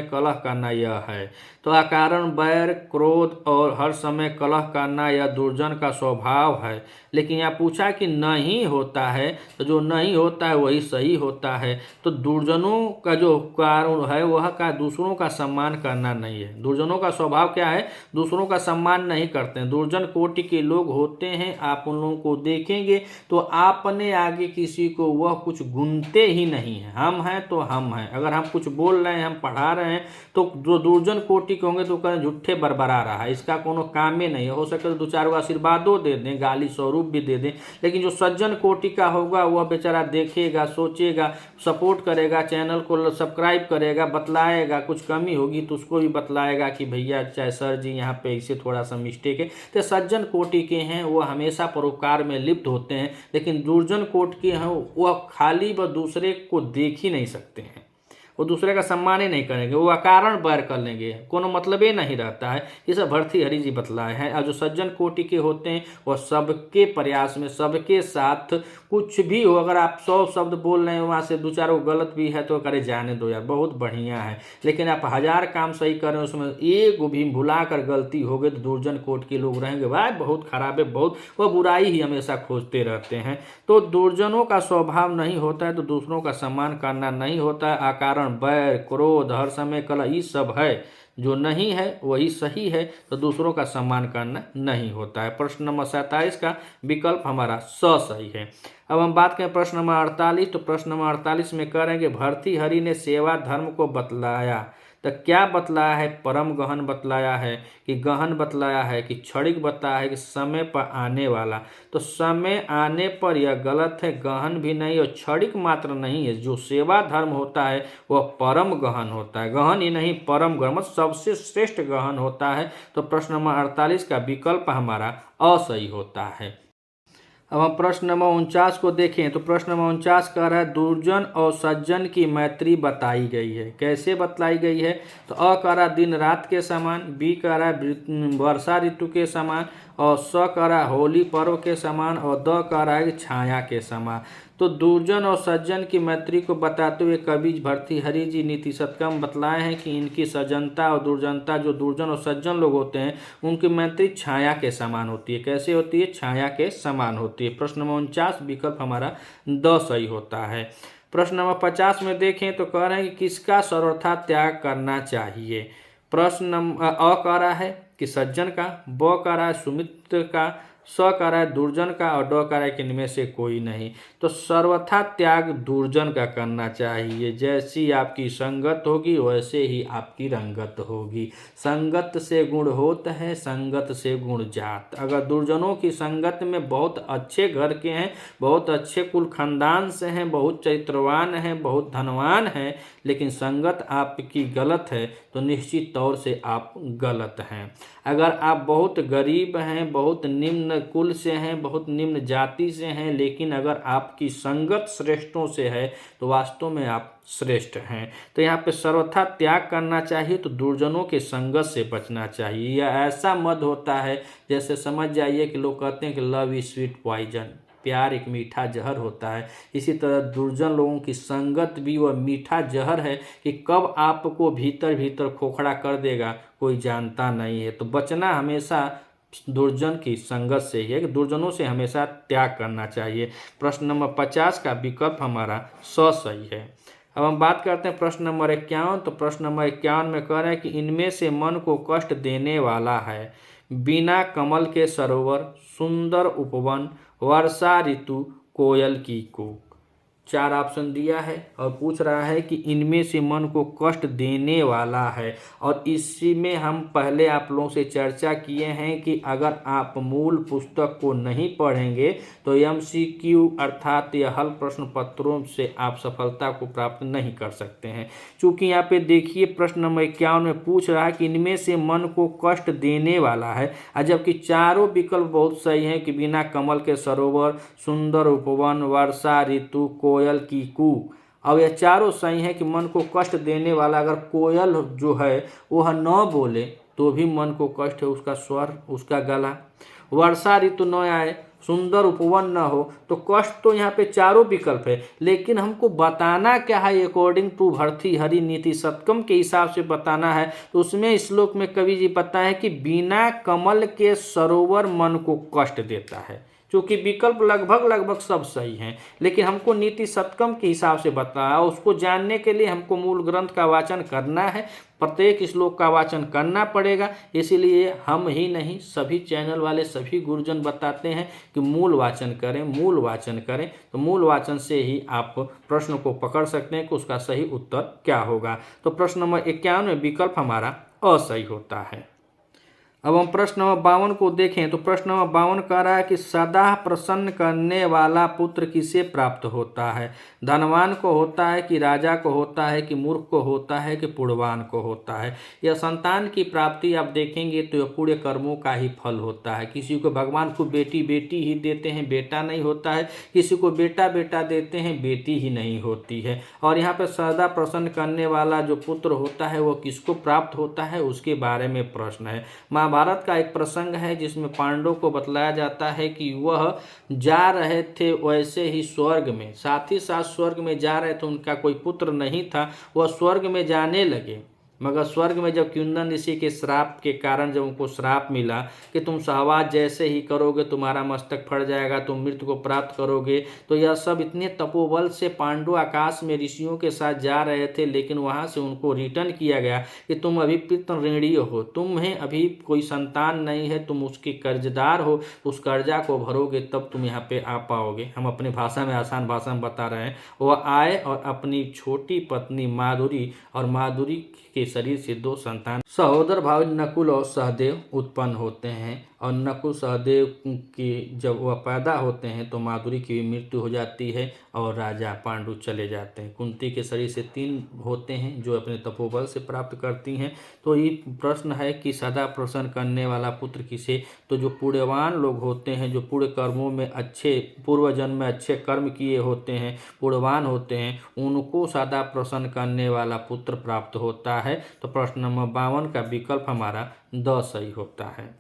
कलह करना, यह है। तो अकारण वैर, क्रोध और हर समय कलह करना यह दुर्जन का स्वभाव है। लेकिन यहाँ पूछा कि नहीं होता है, तो जो नहीं होता है वही सही होता है। तो दुर्जनों का जो कारण है वह का दूसरों का सम्मान करना नहीं है। दुर्जनों का स्वभाव क्या है? दूसरों का सम्मान नहीं करते हैं। दुर्जन कोटि के लोग होते हैं, आप उन लोगों को देखेंगे तो आपने आगे किसी को वह कुछ गुनते ही नहीं है। हम हैं तो हम हैं, अगर हम कुछ बोल रहे हैं, हम पढ़ा रहे हैं, तो जो दुर्जन कोटि के होंगे तो कहें झूठे बरबरा रहा है, इसका कोनो काम ही नहीं है। हो सके तो 2-4 आशीर्वादों दे दें, गाली स्वरूप भी दे दें, लेकिन जो सज्जन कोटि का होगा वह बेचारा देखेगा, सोचेगा, सपोर्ट करेगा, चैनल को सब्सक्राइब करेगा, बतलाएगा, कुछ कमी होगी तो उसको भी बतलाएगा कि भैया चाहे सर जी यहाँ पे इसे थोड़ा सा मिस्टेक है। तो सज्जन कोटि के हैं वो हमेशा परोपकार में लिप्त होते हैं, लेकिन दुर्जन कोटि के हैं वह खाली व दूसरे को देख ही नहीं सकते हैं, वो दूसरे का सम्मान ही नहीं करेंगे, वो अकारण बैर कर लेंगे, कोनो मतलब ही नहीं रहता है। ये सब भर्तृहरि जी बतलाए हैं। और जो सज्जन कोटि के होते हैं वह सबके प्रयास में, सबके साथ कुछ भी हो, अगर आप 100 शब्द बोल रहे हैं वहाँ से 2-4 गलत भी है तो करे जाने दो यार, बहुत बढ़िया है। लेकिन आप 1000 काम सही कर रहे हैं, उसमें एक भी भुला कर गलती हो गई तो दुर्जन कोटि के लोग रहेंगे भाई बहुत खराब है, बहुत वह बुराई ही हमेशा खोजते रहते हैं। तो दुर्जनों का स्वभाव नहीं होता है तो दूसरों का सम्मान करना नहीं होता है। आकार बैर, क्रोध, हर समय कलह, ये सब है, जो नहीं है वही सही है। तो दूसरों का सम्मान करना नहीं होता है। प्रश्न नंबर 27 का विकल्प हमारा स सही है। अब हम बात करें प्रश्न नंबर 48। तो प्रश्न नंबर 48 में कह रहे हैं कि भर्तृहरि ने सेवा धर्म को बतलाया। तो क्या बतलाया है? परम गहन बतलाया है कि गहन बतलाया है कि क्षणिक बताया है कि समय पर आने वाला। तो समय आने पर यह गलत है, गहन भी नहीं और क्षणिक मात्र नहीं है। जो सेवा धर्म होता है वह परम गहन होता है, गहन ही नहीं परम गहन, मतलब सबसे श्रेष्ठ गहन होता है। तो प्रश्न नंबर 48 का विकल्प हमारा असही होता है। अब हम प्रश्न नंबर 49 को देखें तो प्रश्न नंबर 49 कह रहा है दुर्जन और सज्जन की मैत्री बताई गई है। कैसे बतलाई गई है? तो अ कह रहा दिन रात के समान, बी कह रहा है वर्षा ऋतु के समान, और स कह रहा है होली पर्व के समान, और द कह रहा है कि छाया के समान। तो दुर्जन और सज्जन की मैत्री को बताते हुए कवि भर्तृहरि जी नीति शतकम बतलाए हैं कि इनकी सज्जनता और दुर्जनता, जो दुर्जन और सज्जन लोग होते हैं उनकी मैत्री छाया के समान होती है। कैसे होती है? छाया के समान होती है। प्रश्न नंबर 49 विकल्प हमारा द सही होता है। प्रश्न नंबर 50 में देखें तो कह रहे हैं कि किसका सर्वथा त्याग करना चाहिए। प्रश्न नंबर अ कह रहा है कि सज्जन का, ब कह रहा है सुमित्र का, स कह रहा है दुर्जन का, और ड कह रहा है कि इनमें से कोई नहीं। तो सर्वथा त्याग दुर्जन का करना चाहिए। जैसी आपकी संगत होगी वैसे ही आपकी रंगत होगी। संगत से गुण होत है, संगत से गुण जात। अगर दुर्जनों की संगत में बहुत अच्छे घर के हैं, बहुत अच्छे कुल खानदान से हैं, बहुत चरित्रवान हैं, बहुत धनवान हैं, लेकिन संगत आपकी गलत है तो निश्चित तौर से आप गलत हैं। अगर आप बहुत गरीब हैं, बहुत निम्न कुल से हैं, बहुत निम्न जाति से हैं, लेकिन अगर आपकी संगत श्रेष्ठों से है तो वास्तव में आप श्रेष्ठ हैं। तो यहाँ पे सर्वथा त्याग करना चाहिए, तो दुर्जनों के संगत से बचना चाहिए। यह ऐसा मद होता है जैसे समझ जाइए कि लोग कहते हैं कि लव इज स्वीट पॉइजन, प्यार एक मीठा जहर होता है। इसी तरह दुर्जन लोगों की संगत भी वह मीठा जहर है कि कब आपको भीतर भीतर खोखला कर देगा कोई जानता नहीं है। तो बचना हमेशा दुर्जन की संगत से ही है कि दुर्जनों से हमेशा त्याग करना चाहिए। प्रश्न नंबर 50 का विकल्प हमारा स सही है। अब हम बात करते हैं प्रश्न नंबर 51। तो प्रश्न नंबर 51 में कह रहे हैं कि इनमें से मन को कष्ट देने वाला है बिना कमल के सरोवर, सुंदर उपवन, वर्षा ऋतु, कोयल की कूक। 4 ऑप्शन दिया है और पूछ रहा है कि इनमें से मन को कष्ट देने वाला है। और इसी में हम पहले आप लोगों से चर्चा किए हैं कि अगर आप मूल पुस्तक को नहीं पढ़ेंगे तो MCQ अर्थात यह हल प्रश्न पत्रों से आप सफलता को प्राप्त नहीं कर सकते हैं। चूंकि यहाँ पे देखिए प्रश्न नंबर 51 में पूछ रहा है कि इनमें से मन को कष्ट देने वाला है, जबकि चारों विकल्प बहुत सही हैं कि बिना कमल के सरोवर, सुंदर उपवन, वर्षा ऋतु, कोयल की कूक। अब यह चारों सही है कि मन को कष्ट देने वाला, अगर कोयल जो है वह न बोले तो भी मन को कष्ट है, उसका स्वर, उसका गला। वर्षा ऋतु न आए, सुंदर उपवन न हो, तो कष्ट तो यहाँ पे चारों विकल्प है। लेकिन हमको बताना क्या है अकॉर्डिंग टू भर्तृहरि नीति शतकम के हिसाब से बताना है। तो उसमें श्लोक में कवि जी बताए कि बिना कमल के सरोवर मन को कष्ट देता है। क्योंकि विकल्प लगभग सब सही हैं, लेकिन हमको नीति शतकम के हिसाब से बताया। उसको जानने के लिए हमको मूल ग्रंथ का वाचन करना है, प्रत्येक श्लोक का वाचन करना पड़ेगा। इसीलिए हम ही नहीं सभी चैनल वाले सभी गुरुजन बताते हैं कि मूल वाचन करें, मूल वाचन करें। तो मूल वाचन से ही आप प्रश्न को पकड़ सकते हैं कि उसका सही उत्तर क्या होगा। तो प्रश्न नंबर 51 में विकल्प हमारा असही होता है। अब हम प्रश्न नंबर 52 को देखें तो प्रश्न नंबर 52 कह रहा है कि सदा प्रसन्न करने वाला पुत्र किसे प्राप्त होता है। धनवान को होता है कि राजा को होता है कि मूर्ख को होता है कि पुण्यवान को होता है। यह संतान की प्राप्ति आप देखेंगे तो यह पूरे कर्मों का ही फल होता है। किसी को भगवान को बेटी बेटी ही देते हैं, बेटा नहीं होता है। किसी को बेटा बेटा देते हैं, बेटी ही नहीं होती है। और यहाँ पर सदा प्रसन्न करने वाला जो पुत्र होता है वो किसको प्राप्त होता है उसके बारे में प्रश्न है। महाभारत का एक प्रसंग है जिसमें पांडवों को बतलाया जाता है कि वह जा रहे थे वैसे ही स्वर्ग में, साथ ही साथ स्वर्ग में जा रहे थे, उनका कोई पुत्र नहीं था, वह स्वर्ग में जाने लगे। मगर स्वर्ग में जब क्युंदन ऋषि के श्राप के कारण जब उनको श्राप मिला कि तुम सहवास जैसे ही करोगे तुम्हारा मस्तक फट जाएगा, तुम मृत्यु को प्राप्त करोगे, तो यह सब इतने तपोबल से पांडु आकाश में ऋषियों के साथ जा रहे थे, लेकिन वहां से उनको रिटर्न किया गया कि तुम अभी पितृ ऋणी हो, तुम्हें अभी कोई संतान नहीं है, तुम उसके कर्जदार हो, उस कर्जा को भरोगे तब तुम यहाँ पे आ पाओगे। हम अपने भाषा में आसान भाषा में बता रहे हैं। वह आए और अपनी छोटी पत्नी माधुरी और माधुरी के शरीर से 2 संतान सहोदर भाई नकुल और सहदेव उत्पन्न होते हैं। और नकुल सहदेव की जब वह पैदा होते हैं तो माधुरी की मृत्यु हो जाती है और राजा पांडु चले जाते हैं। कुंती के शरीर से 3 होते हैं जो अपने तपोबल से प्राप्त करती हैं। तो ये प्रश्न है कि सदा प्रसन्न करने वाला पुत्र किसे? तो जो पुण्यवान लोग होते हैं, जो पुण्य कर्मों में अच्छे पूर्व जन्म में अच्छे कर्म किए होते हैं, पुण्यवान होते हैं, उनको सदा प्रसन्न करने वाला पुत्र प्राप्त होता है। तो प्रश्न नंबर 52 का विकल्प हमारा द सही होता है।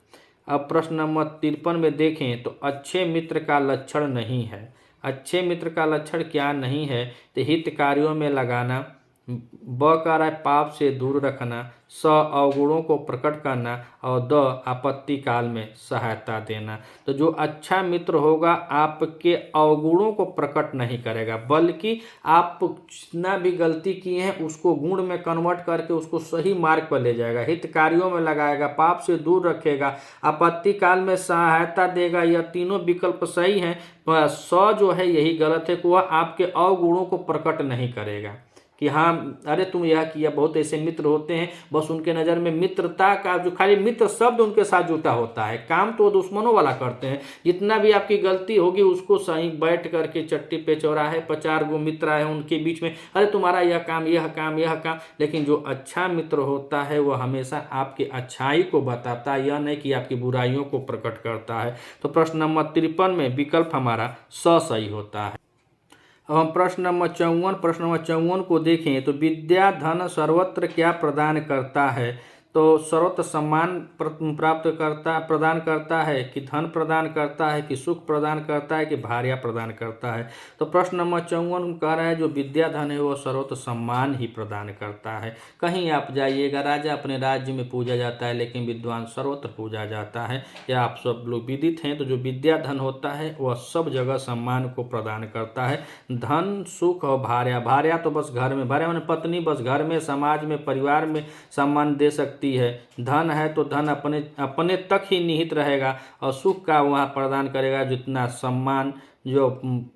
अब प्रश्न नंबर 53 में देखें तो अच्छे मित्र का लक्षण नहीं है। अच्छे मित्र का लक्षण क्या नहीं है? तो हित कार्यों में लगाना, ब कह रहा है पाप से दूर रखना, स अवगुणों को प्रकट करना और द आपत्ति काल में सहायता देना। तो जो अच्छा मित्र होगा आपके अवगुणों को प्रकट नहीं करेगा, बल्कि आप जितना भी गलती किए हैं उसको गुण में कन्वर्ट करके उसको सही मार्ग पर ले जाएगा, हित कार्यों में लगाएगा, पाप से दूर रखेगा, आपत्ति काल में सहायता देगा। यह तीनों विकल्प सही हैं। स जो है यही गलत है कि वह आपके अवगुणों को प्रकट नहीं करेगा कि हाँ अरे तुम यह किया। बहुत ऐसे मित्र होते हैं बस उनके नज़र में मित्रता का जो खाली मित्र शब्द उनके साथ जुटा होता है, काम तो दुश्मनों वाला करते हैं। जितना भी आपकी गलती होगी उसको सही बैठ करके चट्टी पे चौराहे पर 4 गो मित्र आए उनके बीच में अरे तुम्हारा यह काम यह काम यह काम। लेकिन जो अच्छा मित्र होता है वह हमेशा आपकी अच्छाई को बताता है, यह नहीं कि आपकी बुराइयों को प्रकट करता है। तो प्रश्न नंबर 53 में विकल्प हमारा स सही होता है। अब हम प्रश्न नंबर 54 को देखें तो विद्या धन सर्वत्र क्या प्रदान करता है? तो सर्वत्र सम्मान प्रदान करता है कि धन प्रदान करता है कि सुख प्रदान करता है कि भार्या प्रदान करता है? तो प्रश्न नंबर 54 कह रहा है जो विद्या धन है वो सर्वत्र सम्मान ही प्रदान करता है। कहीं आप जाइएगा, राजा अपने राज्य में पूजा जाता है लेकिन विद्वान सर्वत्र पूजा जाता है, यह आप सब लोग विदित हैं। तो जो विद्या धन होता है वह सब जगह सम्मान को प्रदान करता है। धन सुख और भार्या तो बस घर में, भार्या माने पत्नी, बस घर में समाज में परिवार में सम्मान दे सकती है। धन है तो धन अपने तक ही निहित रहेगा और सुख का वहाँ प्रदान करेगा। जितना सम्मान जो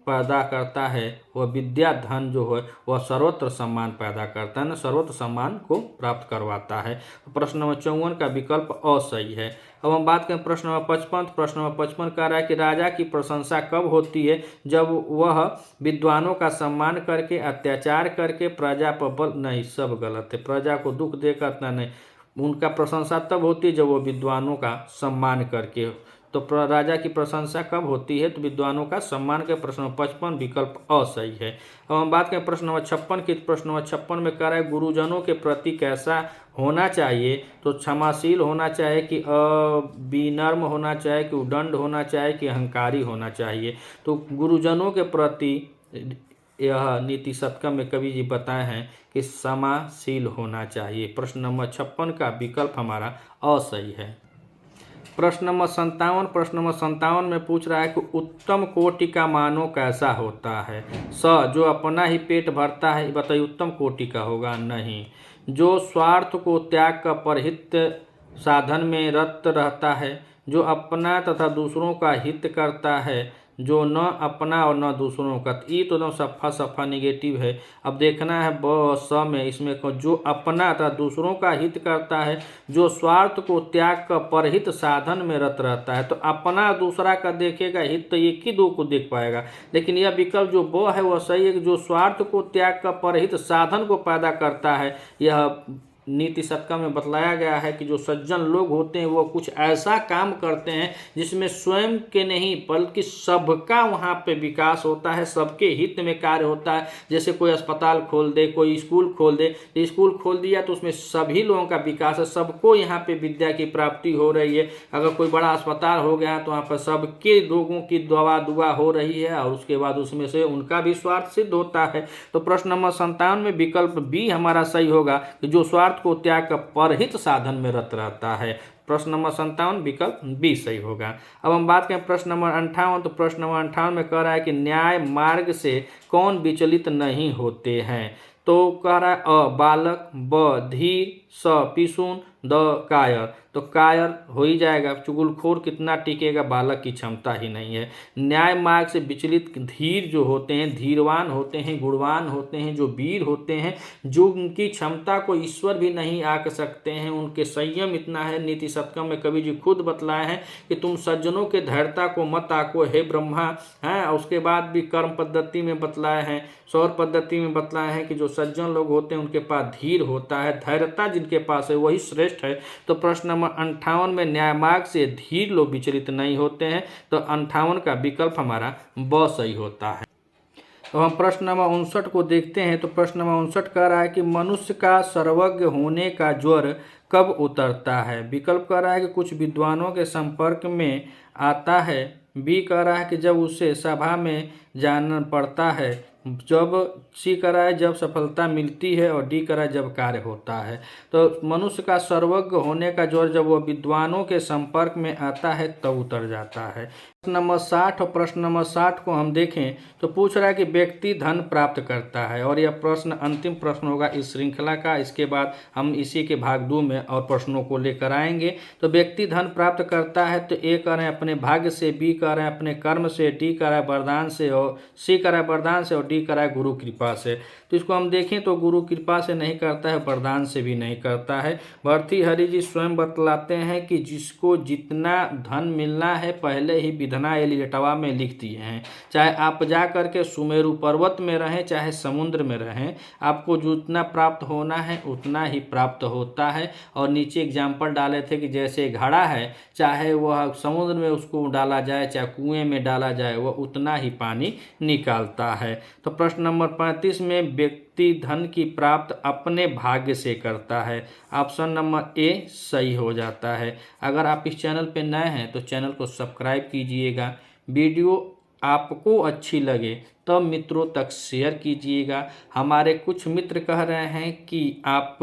पैदा करता है वह विद्या धन जो है वह सर्वत्र सम्मान पैदा करता है, ना सर्वत्र सम्मान को प्राप्त करवाता है। प्रश्न नंबर 54 का विकल्प असही है। अब हम बात करें प्रश्न नंबर 55। प्रश्न नंबर 55 कह रहा है कि राजा की प्रशंसा कब होती है? जब वह विद्वानों का सम्मान करके, अत्याचार करके, प्रजा पर बल, नहीं सब गलत है, प्रजा को दुख देकर नहीं, उनका प्रशंसा तब होती है जब वो विद्वानों का सम्मान करके। तो राजा की प्रशंसा कब होती है? तो विद्वानों का सम्मान के। प्रश्न नंबर 55 विकल्प असही है। अब हम बात करें प्रश्न नंबर 56 की। प्रश्न नंबर 56 में कह रहा है गुरुजनों के प्रति कैसा होना चाहिए? तो क्षमाशील होना चाहिए कि विनम्र होना चाहिए कि उदंड होना चाहिए कि अहंकारी होना चाहिए? तो गुरुजनों के प्रति यह नीति शतकम में कवि जी बताए हैं कि क्षमाशील होना चाहिए। प्रश्न नंबर 56 का विकल्प हमारा असही है। प्रश्न नंबर 57 में पूछ रहा है कि उत्तम कोटि का मानव कैसा होता है? जो अपना ही पेट भरता है, बताइए उत्तम कोटि का होगा? नहीं। जो स्वार्थ को त्याग कर परहित साधन में रत रहता है, जो अपना तथा दूसरों का हित करता है, जो न अपना और न दूसरों का। ये तो एकदम सफ़ा निगेटिव है। अब देखना है ब स में, इसमें जो अपना तथा दूसरों का हित करता है, जो स्वार्थ को त्याग कर परहित साधन में रत रहता है। तो अपना दूसरा का देखेगा हित तो एक ही दो को देख पाएगा। लेकिन यह विकल्प जो ब है वह सही है कि जो स्वार्थ को त्याग कर परहित साधन को पैदा करता है। यह नीति शतकम में बतलाया गया है कि जो सज्जन लोग होते हैं वो कुछ ऐसा काम करते हैं जिसमें स्वयं के नहीं बल्कि सबका वहाँ पे विकास होता है, सबके हित में कार्य होता है। जैसे कोई अस्पताल खोल दे, कोई स्कूल खोल दे, तो स्कूल खोल दिया तो उसमें सभी लोगों का विकास है, सबको यहाँ पे विद्या की प्राप्ति हो रही है। अगर कोई बड़ा अस्पताल हो गया तो वहाँ पर सबके लोगों की दुआ हो रही है और उसके बाद उसमें से उनका भी स्वार्थ सिद्ध होता है। तो प्रश्न नंबर 57 में विकल्प बी हमारा सही होगा कि जो स्वार्थ को त्याग कर परहित साधन में रत रहता है। प्रश्न नंबर 57 विकल्प बी सही होगा। अब हम बात करें प्रश्न नंबर 58। तो प्रश्न नंबर 58 में कह रहा है कि न्याय मार्ग से कौन विचलित नहीं होते हैं? तो कह रहा है अ बालक, ब धीर, स पिशुन, द कायर, तो कायर हो ही जाएगा। चुगलखोर कितना टिकेगा, बालक की क्षमता ही नहीं है। न्याय मार्ग से विचलित धीर जो होते हैं, धीरवान होते हैं, गुणवान होते हैं, जो वीर होते हैं, जो उनकी क्षमता को ईश्वर भी नहीं आंक सकते हैं, उनके संयम इतना है। नीति शतकम में कवि जी खुद बतलाए हैं कि तुम सज्जनों के धैर्यता को मत आको हे ब्रह्मा, है। उसके बाद भी कर्म पद्धति में बतलाए हैं, सौर पद्धति में बतलाए हैं कि जो सज्जन लोग होते हैं उनके पास धीर होता है, धैर्यता जिनके पास है वही श्रेष्ठ है। तो प्रश्न नंबर 58 में न्याय मार्ग से धीर लोग विचलित नहीं होते हैं, तो 58 का विकल्प हमारा ब सही होता है। तो हम प्रश्न नंबर 59 को देखते हैं। तो प्रश्न नंबर 59 कह रहा है कि मनुष्य का सर्वज्ञ होने का ज्वर कब उतरता है। विकल्प कह रहा है कि कुछ विद्वानों के संपर्क में आता है, बी कह रहा है कि जब उसे सभा में जाना पड़ता है, जब सी कह रहा है जब सफलता मिलती है, और डी कह रहा है जब कार्य होता है। तो मनुष्य का सर्वज्ञ होने का ज्वर जब वह विद्वानों के संपर्क में आता है तब उतर जाता है। प्रश्न नंबर 60 और प्रश्न नंबर 60 को हम देखें तो पूछ रहा है कि व्यक्ति धन प्राप्त करता है, और यह प्रश्न अंतिम प्रश्न होगा इस श्रृंखला का। इसके बाद हम इसी के भाग 2 में और प्रश्नों को लेकर आएंगे। तो व्यक्ति धन प्राप्त करता है, तो ए कह रहे हैं अपने भाग्य से, बी कह रहे हैं अपने कर्म से, डी कह रहा है वरदान से, और सी कह रहा है वरदान से, और डी कह रहा है गुरु कृपा से। तो इसको हम देखें तो गुरु कृपा से नहीं करता है, वरदान से भी नहीं करता है। भर्तृहरि जी स्वयं बतलाते हैं कि जिसको जितना धन मिलना है पहले ही विधना एलियटवा में लिख दिए हैं। चाहे आप जा करके सुमेरु पर्वत में रहें, चाहे समुद्र में रहें, आपको जितना प्राप्त होना है उतना ही प्राप्त होता है। और नीचे एग्जाम्पल डाले थे कि जैसे घड़ा है, चाहे वह समुद्र में उसको डाला जाए, चाहे कुएं में डाला जाए, वह उतना ही पानी निकालता है। तो प्रश्न नंबर 35 में व्यक्ति धन की प्राप्त अपने भाग्य से करता है। ऑप्शन नंबर ए सही हो जाता है। अगर आप इस चैनल पर नए हैं तो चैनल को सब्सक्राइब कीजिएगा। वीडियो आपको अच्छी लगे तो मित्रों तक शेयर कीजिएगा। हमारे कुछ मित्र कह रहे हैं कि आप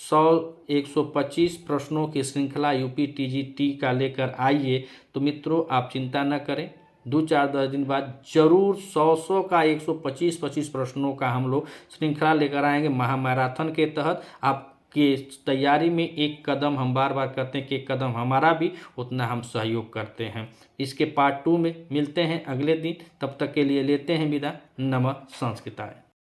100-125 प्रश्नों की श्रृंखला UPTGT का लेकर आइए। तो मित्रों आप चिंता न करें, 2-4-10 दिन बाद जरूर 100 का 125 प्रश्नों का हम लोग श्रृंखला लेकर आएंगे। महामैराथन के तहत आपकी तैयारी में एक कदम हम बार बार करते हैं कि एक कदम हमारा भी उतना हम सहयोग करते हैं। इसके पार्ट 2 में मिलते हैं अगले दिन। तब तक के लिए लेते हैं विदा। नमः संस्कृताय।